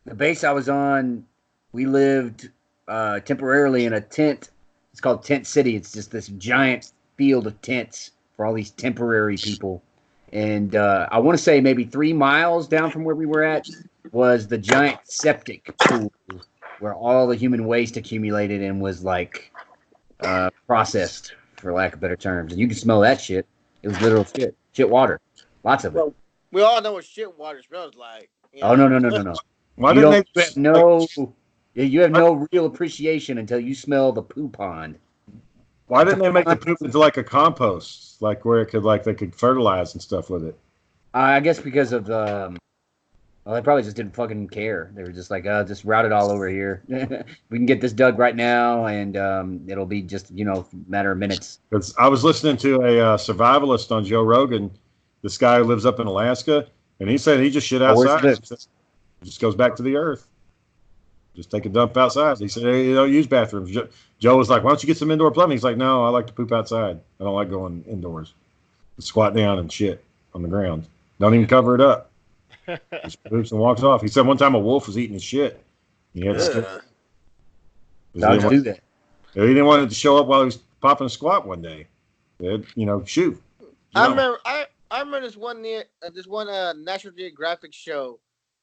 the base I was on, we lived temporarily in a tent. It's called Tent City. It's just this giant field of tents for all these temporary people. And I want to say maybe 3 miles down from where we were at was the giant septic pool where all the human waste accumulated and was like processed, for lack of better terms. And you can smell that shit. It was literal shit water. Lots of it. Well, we all know what shit water smells like. You know? Oh, no. Why you didn't they you have no real appreciation until you smell the poo pond. Why didn't they make the poop into like a compost, like where it could they could fertilize and stuff with it? I guess because of they probably just didn't fucking care. They were just like, just route it all over here. We can get this dug right now, and it'll be just a matter of minutes. Because I was listening to a survivalist on Joe Rogan, this guy who lives up in Alaska, and he said he just shit outside. He just goes back to the earth. Just take a dump outside. He said, hey, you don't use bathrooms. Joe was like, why don't you get some indoor plumbing? He's like, no, I like to poop outside. I don't like going indoors. Squat down and shit on the ground. Don't even cover it up. Just poops and walks off. He said one time a wolf was eating his shit. He had to Dogs do that. He didn't want it to show up while he was popping a squat one day. Shoot. I remember this one National Geographic show,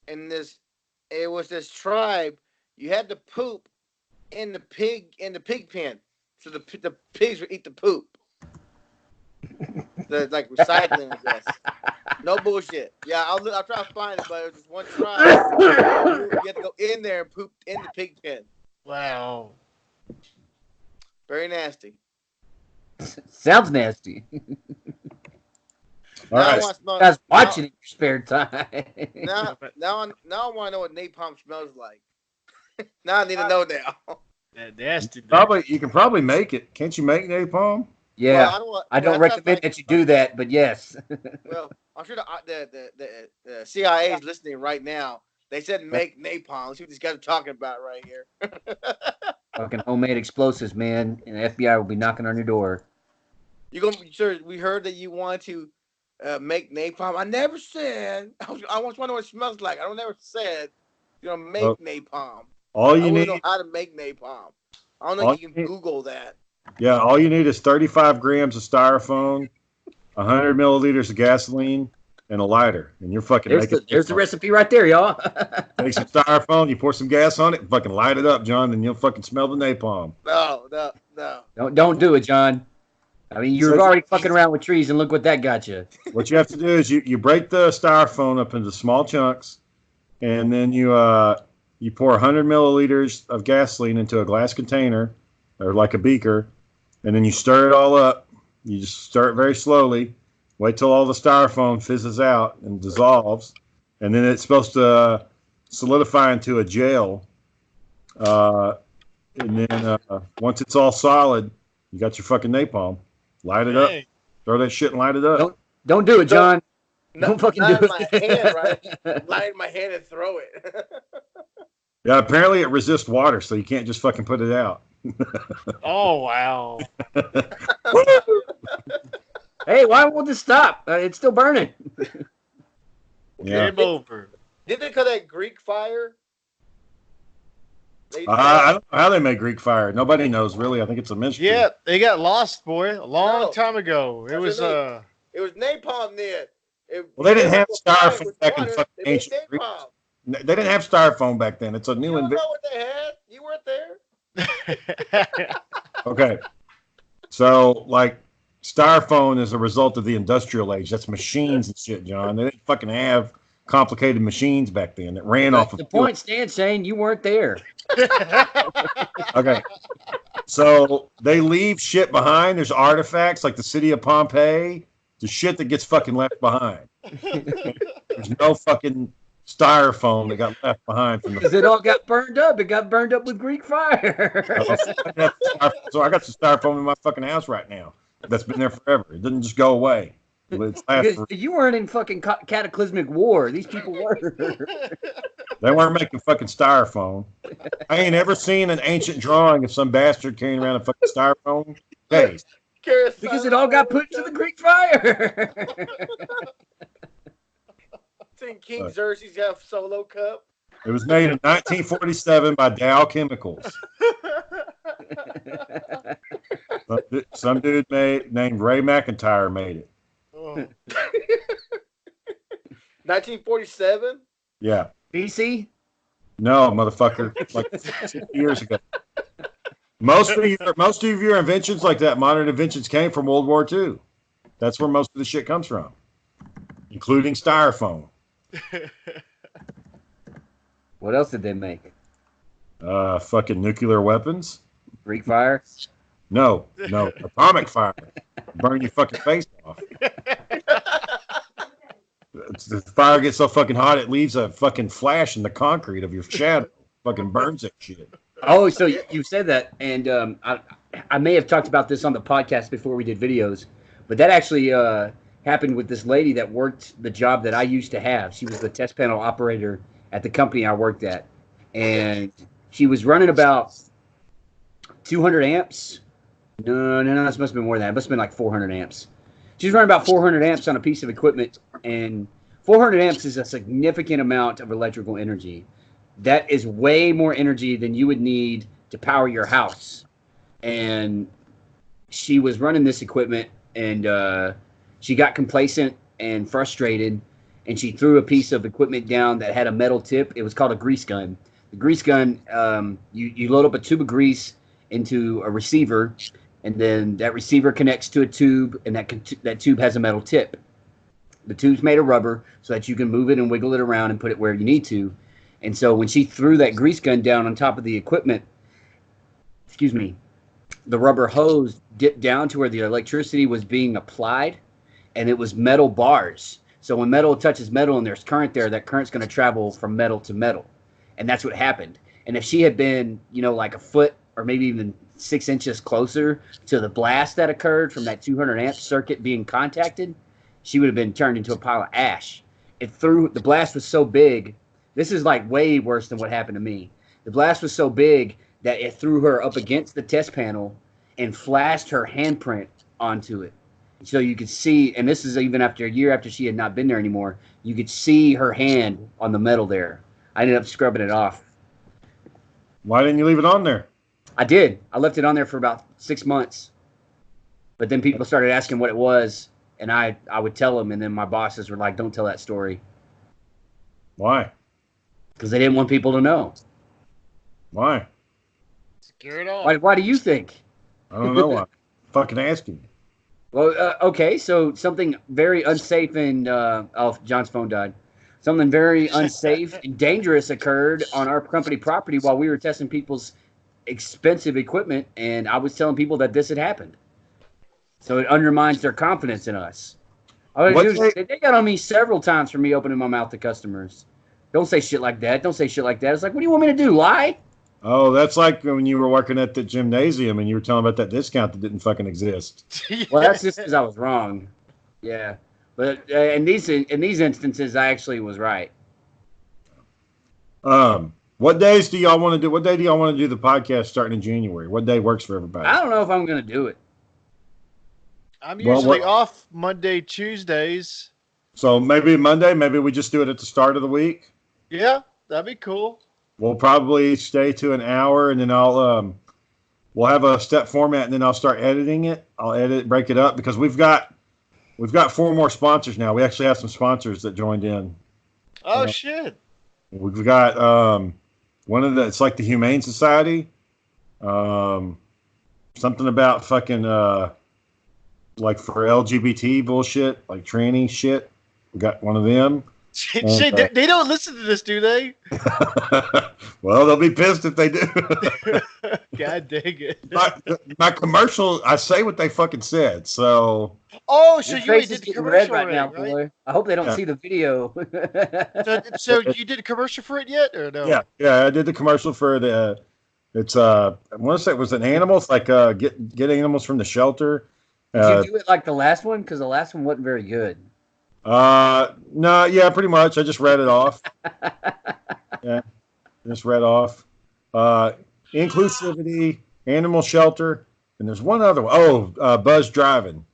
and it was this tribe. You had to poop in the pig pen, so the pigs would eat the poop. Like recycling, I guess. No bullshit. Yeah, I'll try to find it, but it was just one tribe. You had to go in there and poop in the pig pen. Wow. Very nasty. Sounds nasty. All right. You guys watching in your spare time. Now I want to know what napalm smells like. Now I need to know now. Nasty. You can probably make it. Can't you make napalm? Yeah, I don't recommend that you do that, but yes. Well, I'm sure the CIA is listening right now. They said make napalm. Let's see what these guys are talking about right here. Fucking homemade explosives, man. And the FBI will be knocking on your door. Sir, we heard that you want to make napalm. I never said. I want to know what it smells like. I never said make napalm. All you need know how to make napalm. I don't know if you can Google that. Yeah, all you need is 35 grams of styrofoam, 100 milliliters of gasoline, and a lighter, and you're fucking there's the recipe right there, y'all. Take some styrofoam, you pour some gas on it, and fucking light it up, John, and you'll fucking smell the napalm. No. Don't do it, John. I mean, you're already fucking around with trees, and look what that got you. What you have to do is you break the styrofoam up into small chunks, and then you pour 100 milliliters of gasoline into a glass container or like a beaker, and then you stir it all up. You just stir it very slowly. Wait till all the styrofoam fizzes out and dissolves, and then it's supposed to solidify into a gel. And then once it's all solid, you got your fucking napalm. Light it up. Throw that shit and light it up. Don't do it, John. Don't fucking do it. My hand, right? Light in my hand and throw it. Yeah, apparently it resists water, so you can't just fucking put it out. Oh, wow. Hey, why won't this stop? It's still burning. Yeah. Game over. Did they call that Greek fire? I don't know how they made Greek fire. Nobody knows really. I think it's a mystery. Yeah, they got lost, boy, a long time ago. It was It was napalm then. Well, they didn't have styrofoam back in water, fucking they made ancient Greece. napalm. They didn't have styrofoam back then. It's a new You don't invention. know what they had. You weren't there. Okay. So, like, styrofoam is a result of the industrial age. That's machines and shit, John. They didn't fucking have complicated machines back then that ran off of the point stands saying you weren't there. Okay. So they leave shit behind. There's artifacts like the city of Pompeii. The shit that gets fucking left behind. There's no fucking styrofoam that got left behind from the. Because it all got burned up. It got burned up with Greek fire. So I got some styrofoam in my fucking house right now. That's been there forever. It didn't just go away. You weren't in fucking cataclysmic war. These people were. They weren't making fucking styrofoam. I ain't ever seen an ancient drawing of some bastard carrying around a fucking styrofoam case. Because it all got put into the Greek fire. Seen King Xerxes have solo cup. It was made in 1947 by Dow Chemicals. Some dude named Ray McIntyre made it. 1947? Yeah. BC? No, motherfucker. Like 6 years ago. Most of your inventions like that, modern inventions, came from World War II. That's where most of the shit comes from, including styrofoam. What else did they make? Fucking nuclear weapons. Greek fire? No, atomic fire. Burn your fucking face off. The fire gets so fucking hot it leaves a fucking flash in the concrete of your shadow. Fucking burns that shit. Oh, so you said that, and I may have talked about this on the podcast before we did videos, but that actually happened with this lady that worked the job that I used to have. She was the test panel operator at the company I worked at, and she was running about 200 amps. No, this must have been more than that. It must have been like 400 amps. She's running about 400 amps on a piece of equipment, and 400 amps is a significant amount of electrical energy. That is way more energy than you would need to power your house. And she was running this equipment, and she got complacent and frustrated, and she threw a piece of equipment down that had a metal tip. It was called a grease gun. The grease gun, you load up a tube of grease into a receiver, and then that receiver connects to a tube, and that tube has a metal tip. The tube's made of rubber so that you can move it and wiggle it around and put it where you need to. And so when she threw that grease gun down on top of the equipment, the rubber hose dipped down to where the electricity was being applied, and it was metal bars. So when metal touches metal and there's current there, that current's going to travel from metal to metal. And that's what happened. And if she had been, like a foot or maybe even 6 inches closer to the blast that occurred from that 200 amp circuit being contacted, she would have been turned into a pile of ash. The blast was so big. This is like way worse than what happened to me. The blast was so big that it threw her up against the test panel and flashed her handprint onto it. So you could see, and this is even after a year after she had not been there anymore, you could see her hand on the metal there. I ended up scrubbing it off. Why didn't you leave it on there? I did. I left it on there for about 6 months. But then people started asking what it was, and I would tell them, and then my bosses were like, don't tell that story. Why? Because they didn't want people to know. Why? Scare it off. Why do you think? I don't know. I'm fucking asking. Well, okay, so something very unsafe and John's phone died. Something very unsafe and dangerous occurred on our company property while we were testing people's expensive equipment, and I was telling people that this had happened. So it undermines their confidence in us. They got on me several times for me opening my mouth to customers. Don't say shit like that. Don't say shit like that. It's like, what do you want me to do? Lie? Oh, that's like when you were working at the gymnasium and you were telling about that discount that didn't fucking exist. Well, that's just because I was wrong. Yeah. But in these instances, I actually was right. What days do y'all want to do? What day do y'all want to do the podcast starting in January? What day works for everybody? I don't know if I'm going to do it. I'm usually off Monday, Tuesdays. So maybe Monday. Maybe we just do it at the start of the week. Yeah, that'd be cool. we'll probably stay to an hour, and then we'll have a step format, and then I'll start editing it. I'll edit, break it up, because we've got 4 more sponsors now. We actually have some sponsors that joined in. Oh shit! We've got one of the. It's like the Humane Society. Something about fucking like for LGBT bullshit, like tranny shit. We got one of them. Shit, they don't listen to this, do they? Well, they'll be pissed if they do. God dang it! My commercial, I say what they fucking said. So. Oh, so Your you already face is did the getting commercial red right now, already, boy. I hope they don't Yeah. see the video. So you did a commercial for it yet, or no? Yeah, I did the commercial for the. It's I want to say it was an animal. It's like get animals from the shelter. Did you do it like the last one? Because the last one wasn't very good. No, yeah, pretty much. I just read it off. Yeah, just read off. Inclusivity, animal shelter, and there's one other one. Oh, buzz driving.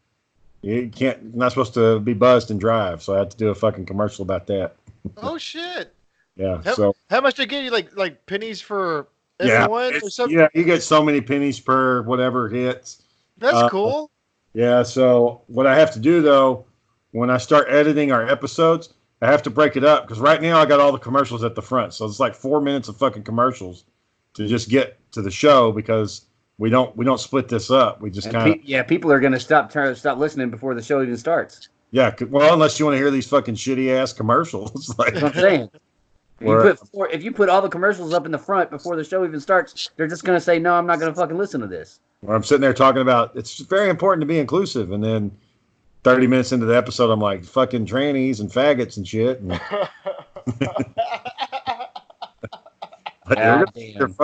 You can't. You're not supposed to be buzzed and drive, so I had to do a fucking commercial about that. Oh shit! Yeah. How much they give you? Like pennies for Yeah, everyone or something? yeah, you get so many pennies per whatever hits. That's cool. Yeah. So what I have to do though, when I start editing our episodes, I have to break it up because right now I got all the commercials at the front, so it's like 4 minutes of fucking commercials to just get to the show because we don't split this up. We just kind of people are gonna stop listening before the show even starts. yeah. Well, unless you want to hear these fucking shitty ass commercials, like That's what I'm saying. If you put all the commercials up in the front before the show even starts, they're just gonna say, "No, I'm not gonna fucking listen to this." where I'm sitting there talking about it's very important to be inclusive, and then 30 minutes into the episode, I'm like fucking trannies and faggots and shit. And God damn.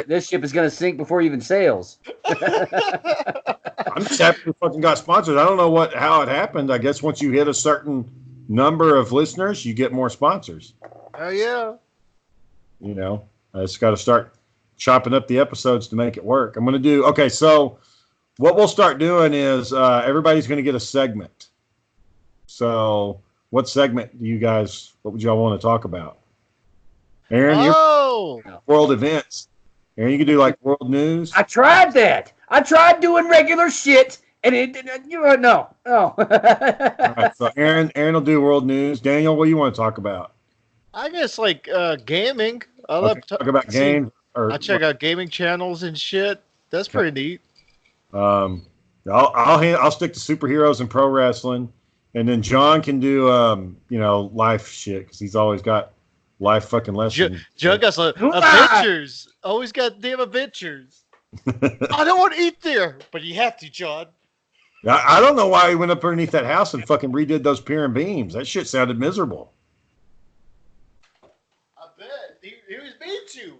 This ship is gonna sink before it even sails. I'm just happy we fucking got sponsors. I don't know how it happened. I guess once you hit a certain number of listeners, you get more sponsors. Oh yeah. You know, I just got to start chopping up the episodes to make it work. I'm going to do okay. So what we'll start doing is everybody's going to get a segment. So what segment what would y'all want to talk about? Aaron, you're world events. Aaron, you can do like world news. I tried that. I tried doing regular shit, and no. All right, so Aaron will do world news. Daniel, what do you want to talk about? I guess like gaming. I Okay, talk about games. I check out gaming channels and shit. That's pretty neat. I'll stick to superheroes and pro wrestling, and then John can do life shit because he's always got life fucking lessons. John got some adventures. Always got damn adventures. I don't want to eat there, but you have to, John. I don't know why he went up underneath that house and fucking redid those pier and beams. That shit sounded miserable. I bet he was mean to.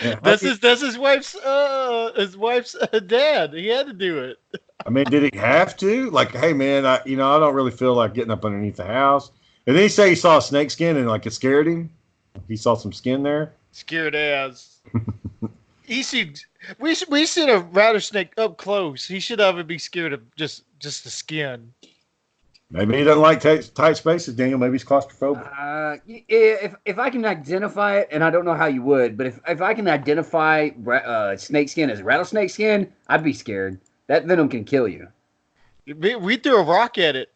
Yeah, that's his wife's dad. He had to do it. I mean, did he have to? Like, hey man, I don't really feel like getting up underneath the house. And then he say he saw a snake skin and like it scared him. He saw some skin there. Scared ass. We seen a rattlesnake up close. He should ever be scared of just the skin. Maybe he doesn't like tight spaces, Daniel. Maybe he's claustrophobic. If I can identify it, and I don't know how you would, but if I can identify snake skin as rattlesnake skin, I'd be scared. That venom can kill you. We threw a rock at it.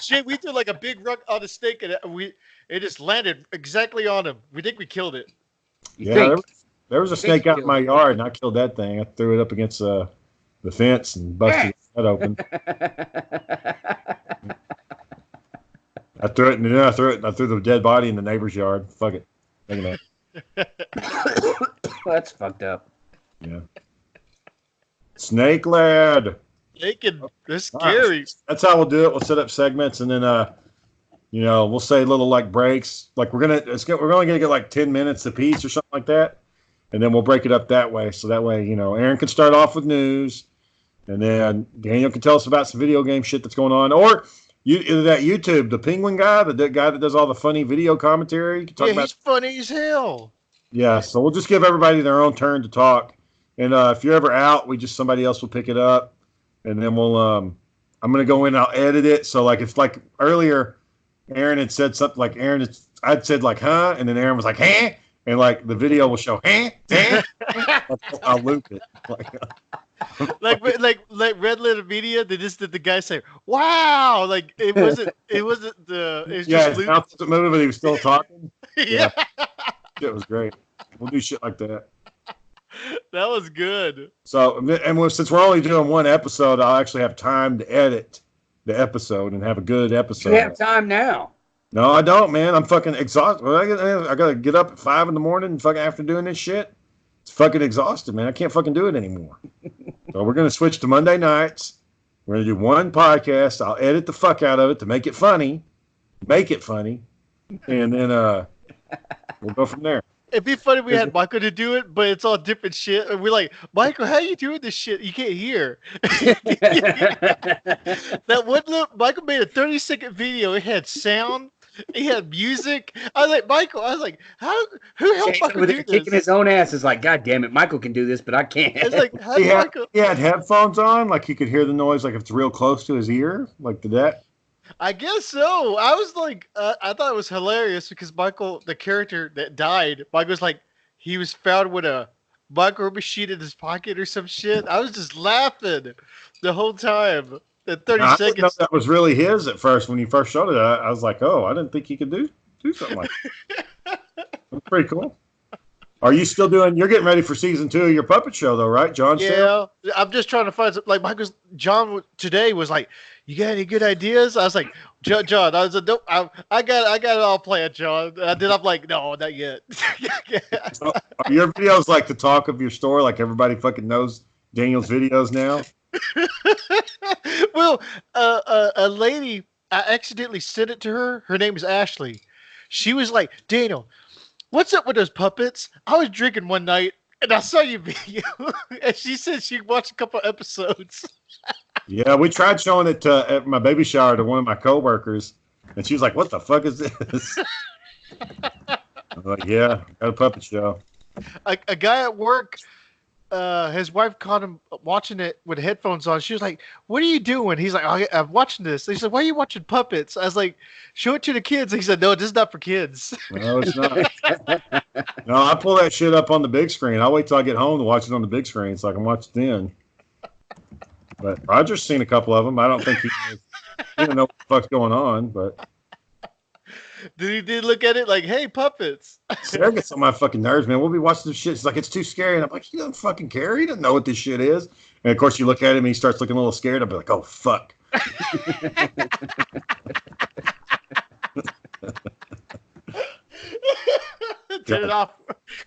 Shit, we threw like a big rock on the snake, and it just landed exactly on him. We think we killed it. There was a snake out in my yard, and I killed that thing. I threw it up against the fence and busted its head open. I threw it, and then I threw the dead body in the neighbor's yard. Fuck it. That's fucked up. Yeah. Snake lad. Naked. They're scary. That's how we'll do it. We'll set up segments, and then we'll say little like breaks. Like we're only gonna get like 10 minutes apiece or something like that, and then we'll break it up that way. So that way, Aaron can start off with news, and then Daniel can tell us about some video game shit that's going on, or that YouTube, the Penguin guy, the guy that does all the funny video commentary. He's funny as hell. Yeah, so we'll just give everybody their own turn to talk, and if you're ever out, somebody else will pick it up, and then we'll I'm gonna go in, I'll edit it. So like it's like earlier, Aaron had said something like I'd said like huh, and then Aaron was like huh, and like the video will show huh, I'll loop it. like Red Letter Media, they just did the guy say wow, like it wasn't the it's yeah, just his mouth wasn't moving, but he was still talking. yeah. Shit was great. We'll do shit like that. That was good. So, and since we're only doing one episode, I'll actually have time to edit the episode and have a good episode. You have time now. No, I don't, man. I'm fucking exhausted. I gotta get up at 5 in the morning and fucking after doing this shit. It's fucking exhausted, man. I can't fucking do it anymore. So we're gonna switch to Monday nights. We're gonna do one podcast. I'll edit the fuck out of it to make it funny. And then we'll go from there. It'd be funny if we had Michael to do it, but it's all different shit. And we're like, Michael, how you doing this shit? You can't hear. That one look, Michael made a 30-second video. It had sound. It had music. I was like, Michael, who helped Michael do this? Kicking his own ass is like, God damn it, Michael can do this, but I can't. It's like, he had headphones on, like he could hear the noise, like if it's real close to his ear. Like, did that? I guess so. I was like, I thought it was hilarious because Michael, the character that died, Michael's like, he was found with a micro machine in his pocket or some shit. I was just laughing the whole time. The 30 I seconds. didn't know that was really his at first when he first showed it. I was like, oh, I didn't think he could do something like that. That's pretty cool. Are you still doing? You're getting ready for season 2 of your puppet show, though, right, John? Yeah, I'm just trying to find some, like John today was like, "You got any good ideas?" I was like, "John," I was like, "Nope, I got it all planned, John." And then I'm like, "No, not yet." So, are your videos like the talk of your store? Like everybody fucking knows Daniel's videos now. Well, a lady, I accidentally sent it to her. Her name is Ashley. She was like, "Daniel, what's up with those puppets? I was drinking one night and I saw your video." And she said she watched a couple episodes. Yeah, we tried showing it at my baby shower to one of my coworkers, and she was like, "What the fuck is this?" I'm like, "Yeah, got a puppet show." A guy at work, his wife caught him watching it with headphones on. She was like, "What are you doing?" He's like, "Oh, I'm watching this." He said, "Why are you watching puppets?" I was like, "Show it to the kids." He said, "No, this is not for kids." No, it's not. No, I pull that shit up on the big screen. I'll wait till I get home to watch it on the big screen so I can watch it then. But Roger's seen a couple of them. I don't think he doesn't know what the fuck's going on, but Did he look at it like, "Hey, puppets"? Sarah gets on my fucking nerves, man. We'll be watching this shit. She's like, "It's too scary," and I'm like, "He doesn't fucking care. He doesn't know what this shit is." And of course, you look at him, and he starts looking a little scared. I'll be like, "Oh fuck." Turn it off.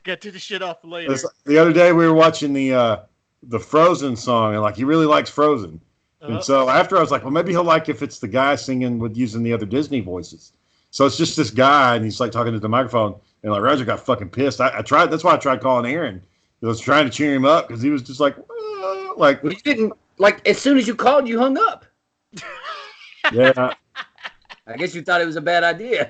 Get to the shit off later. The other day, we were watching the Frozen song, and like he really likes Frozen. And so after I was like, well, maybe he'll like if it's the guy singing with using the other Disney voices. So it's just this guy, and he's like talking to the microphone, and like Roger got fucking pissed. I tried. That's why I tried calling Aaron. I was trying to cheer him up because he was just like, like. Well, you didn't like as soon as you called, you hung up. Yeah. I guess you thought it was a bad idea.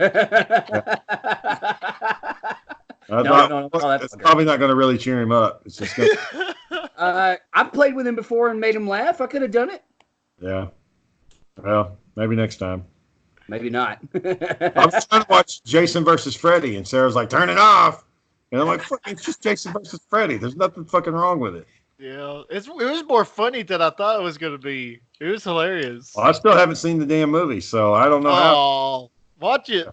No, it's probably not going to really cheer him up. It's just I've played with him before and made him laugh. I could have done it. Yeah. Well, maybe next time. Maybe not. I was trying to watch Jason versus Freddy, and Sarah's like, "Turn it off." And I'm like, "Fuck, it's just Jason versus Freddy. There's nothing fucking wrong with it." Yeah, it was more funny than I thought it was going to be. It was hilarious. Well, I still haven't seen the damn movie, so I don't know how. Watch it.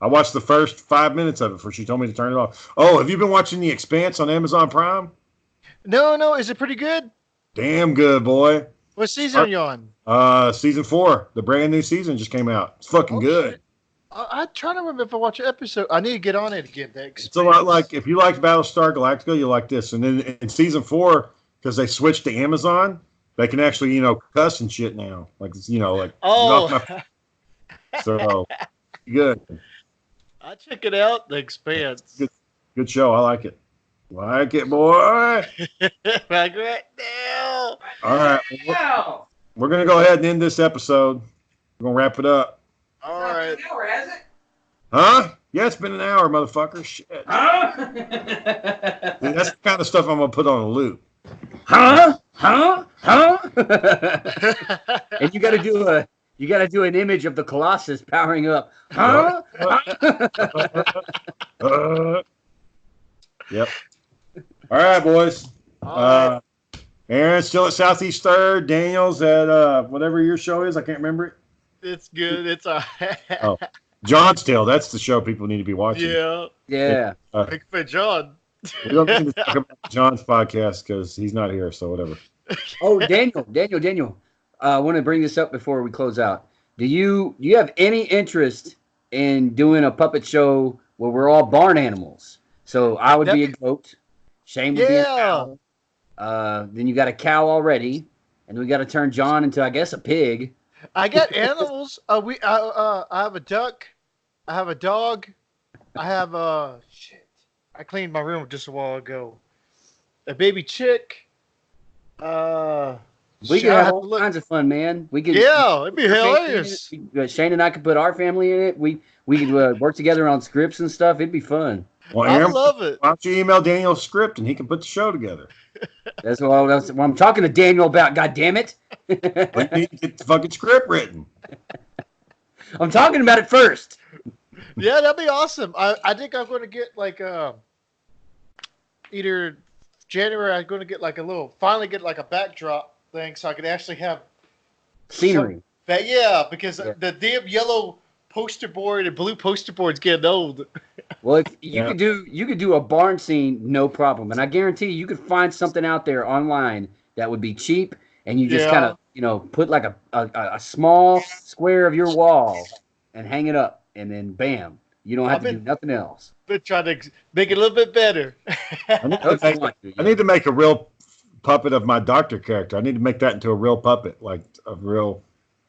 I watched the first 5 minutes of it before she told me to turn it off. Oh, have you been watching The Expanse on Amazon Prime? No. Is it pretty good? Damn good, boy. What season are you on? Season 4. The brand new season just came out. It's fucking good. Shit. I'm trying to remember if I watch an episode. I need to get on it again. It's a lot like, if you like Battlestar Galactica, you like this. And then in season 4, because they switched to Amazon, they can actually, cuss and shit now. Like, like. Oh. So, good. I'll check it out. The Expanse. Good show. I like it. Like it, boy. Like right now. All right. We're going to go ahead and end this episode. We're going to wrap it up. All right. An hour, has it? Huh? Yeah, it's been an hour, motherfucker. Shit. Huh? Dude, that's the kind of stuff I'm going to put on a loop. Huh? And you got to You got to do an image of the Colossus powering up. Huh? Yep. All right, boys. All right. Aaron's still at Southeast Third. Daniel's at whatever your show is. I can't remember it. It's good. It's all right. Oh, John's Tale. That's the show people need to be watching. Yeah. Yeah. Big for John. We don't need to talk about John's podcast because he's not here. So whatever. Oh, Daniel. I want to bring this up before we close out. Do you have any interest in doing a puppet show where we're all barn animals? So I would be a goat. Shane would be a cow. Then you got a cow already, and we got to turn John into, I guess, a pig. I got animals. I have a duck. I have a dog. I have shit. I cleaned my room just a while ago. A baby chick. We could have all kinds of fun, man. We could. Yeah, it'd be hilarious. Shane and I could put our family in it. We could work together on scripts and stuff. It'd be fun. Well, I Aaron, love it. why don't you email Daniel's script and he can put the show together? That's what I'm talking to Daniel about. God damn it! We need to get the fucking script written. I'm talking about it first. Yeah, that'd be awesome. I think I'm going to get like either January. I'm going to get like finally get like a backdrop thing so I can actually have Scenery. Because the damn yellow poster board and blue poster board's getting old. Well, if you could do a barn scene, no problem, and I guarantee you could find something out there online that would be cheap, and you just kind of put like a small square of your wall and hang it up, and then bam, you don't have to do nothing else. Been trying to make it a little bit better. I need to make a real puppet of my doctor character. I need to make that into a real puppet, like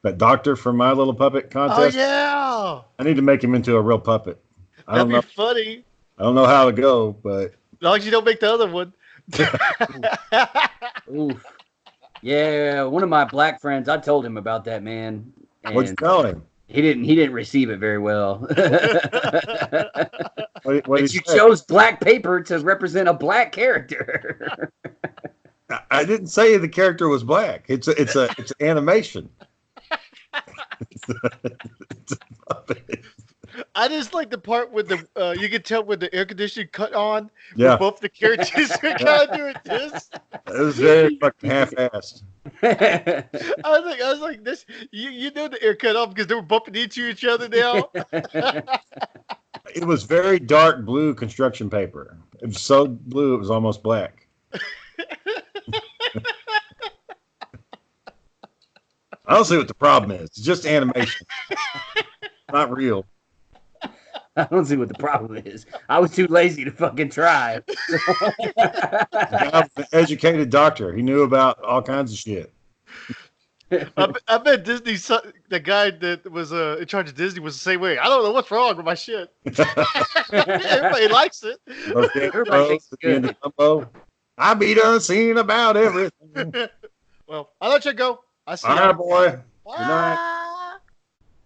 that doctor from My Little Puppet contest. Oh yeah! I need to make him into a real puppet. That'd be funny. I don't know how to go, but as long as you don't make the other one. Oof. Yeah, one of my black friends, I told him about that, man. What'd you tell him? He didn't receive it very well. What you chose black paper to represent a black character. I didn't say the character was black. It's an animation. It's a puppet. I just like the part with the you can tell when the air conditioning cut on. Yeah. Both the characters are kind of doing this. It was very fucking half-assed. I was like this. You know the air cut off because they were bumping into each other now. It was very dark blue construction paper. It was so blue it was almost black. I don't see what the problem is. It's just animation. Not real. I don't see what the problem is. I was too lazy to fucking try. I was an educated doctor. He knew about all kinds of shit. I bet Disney, the guy that was in charge of Disney was the same way. I don't know what's wrong with my shit. Everybody likes it. Everybody thinks it's good. I be done seeing about everything. Well, I'll let you go. I see All right, boy. Bye. Good night.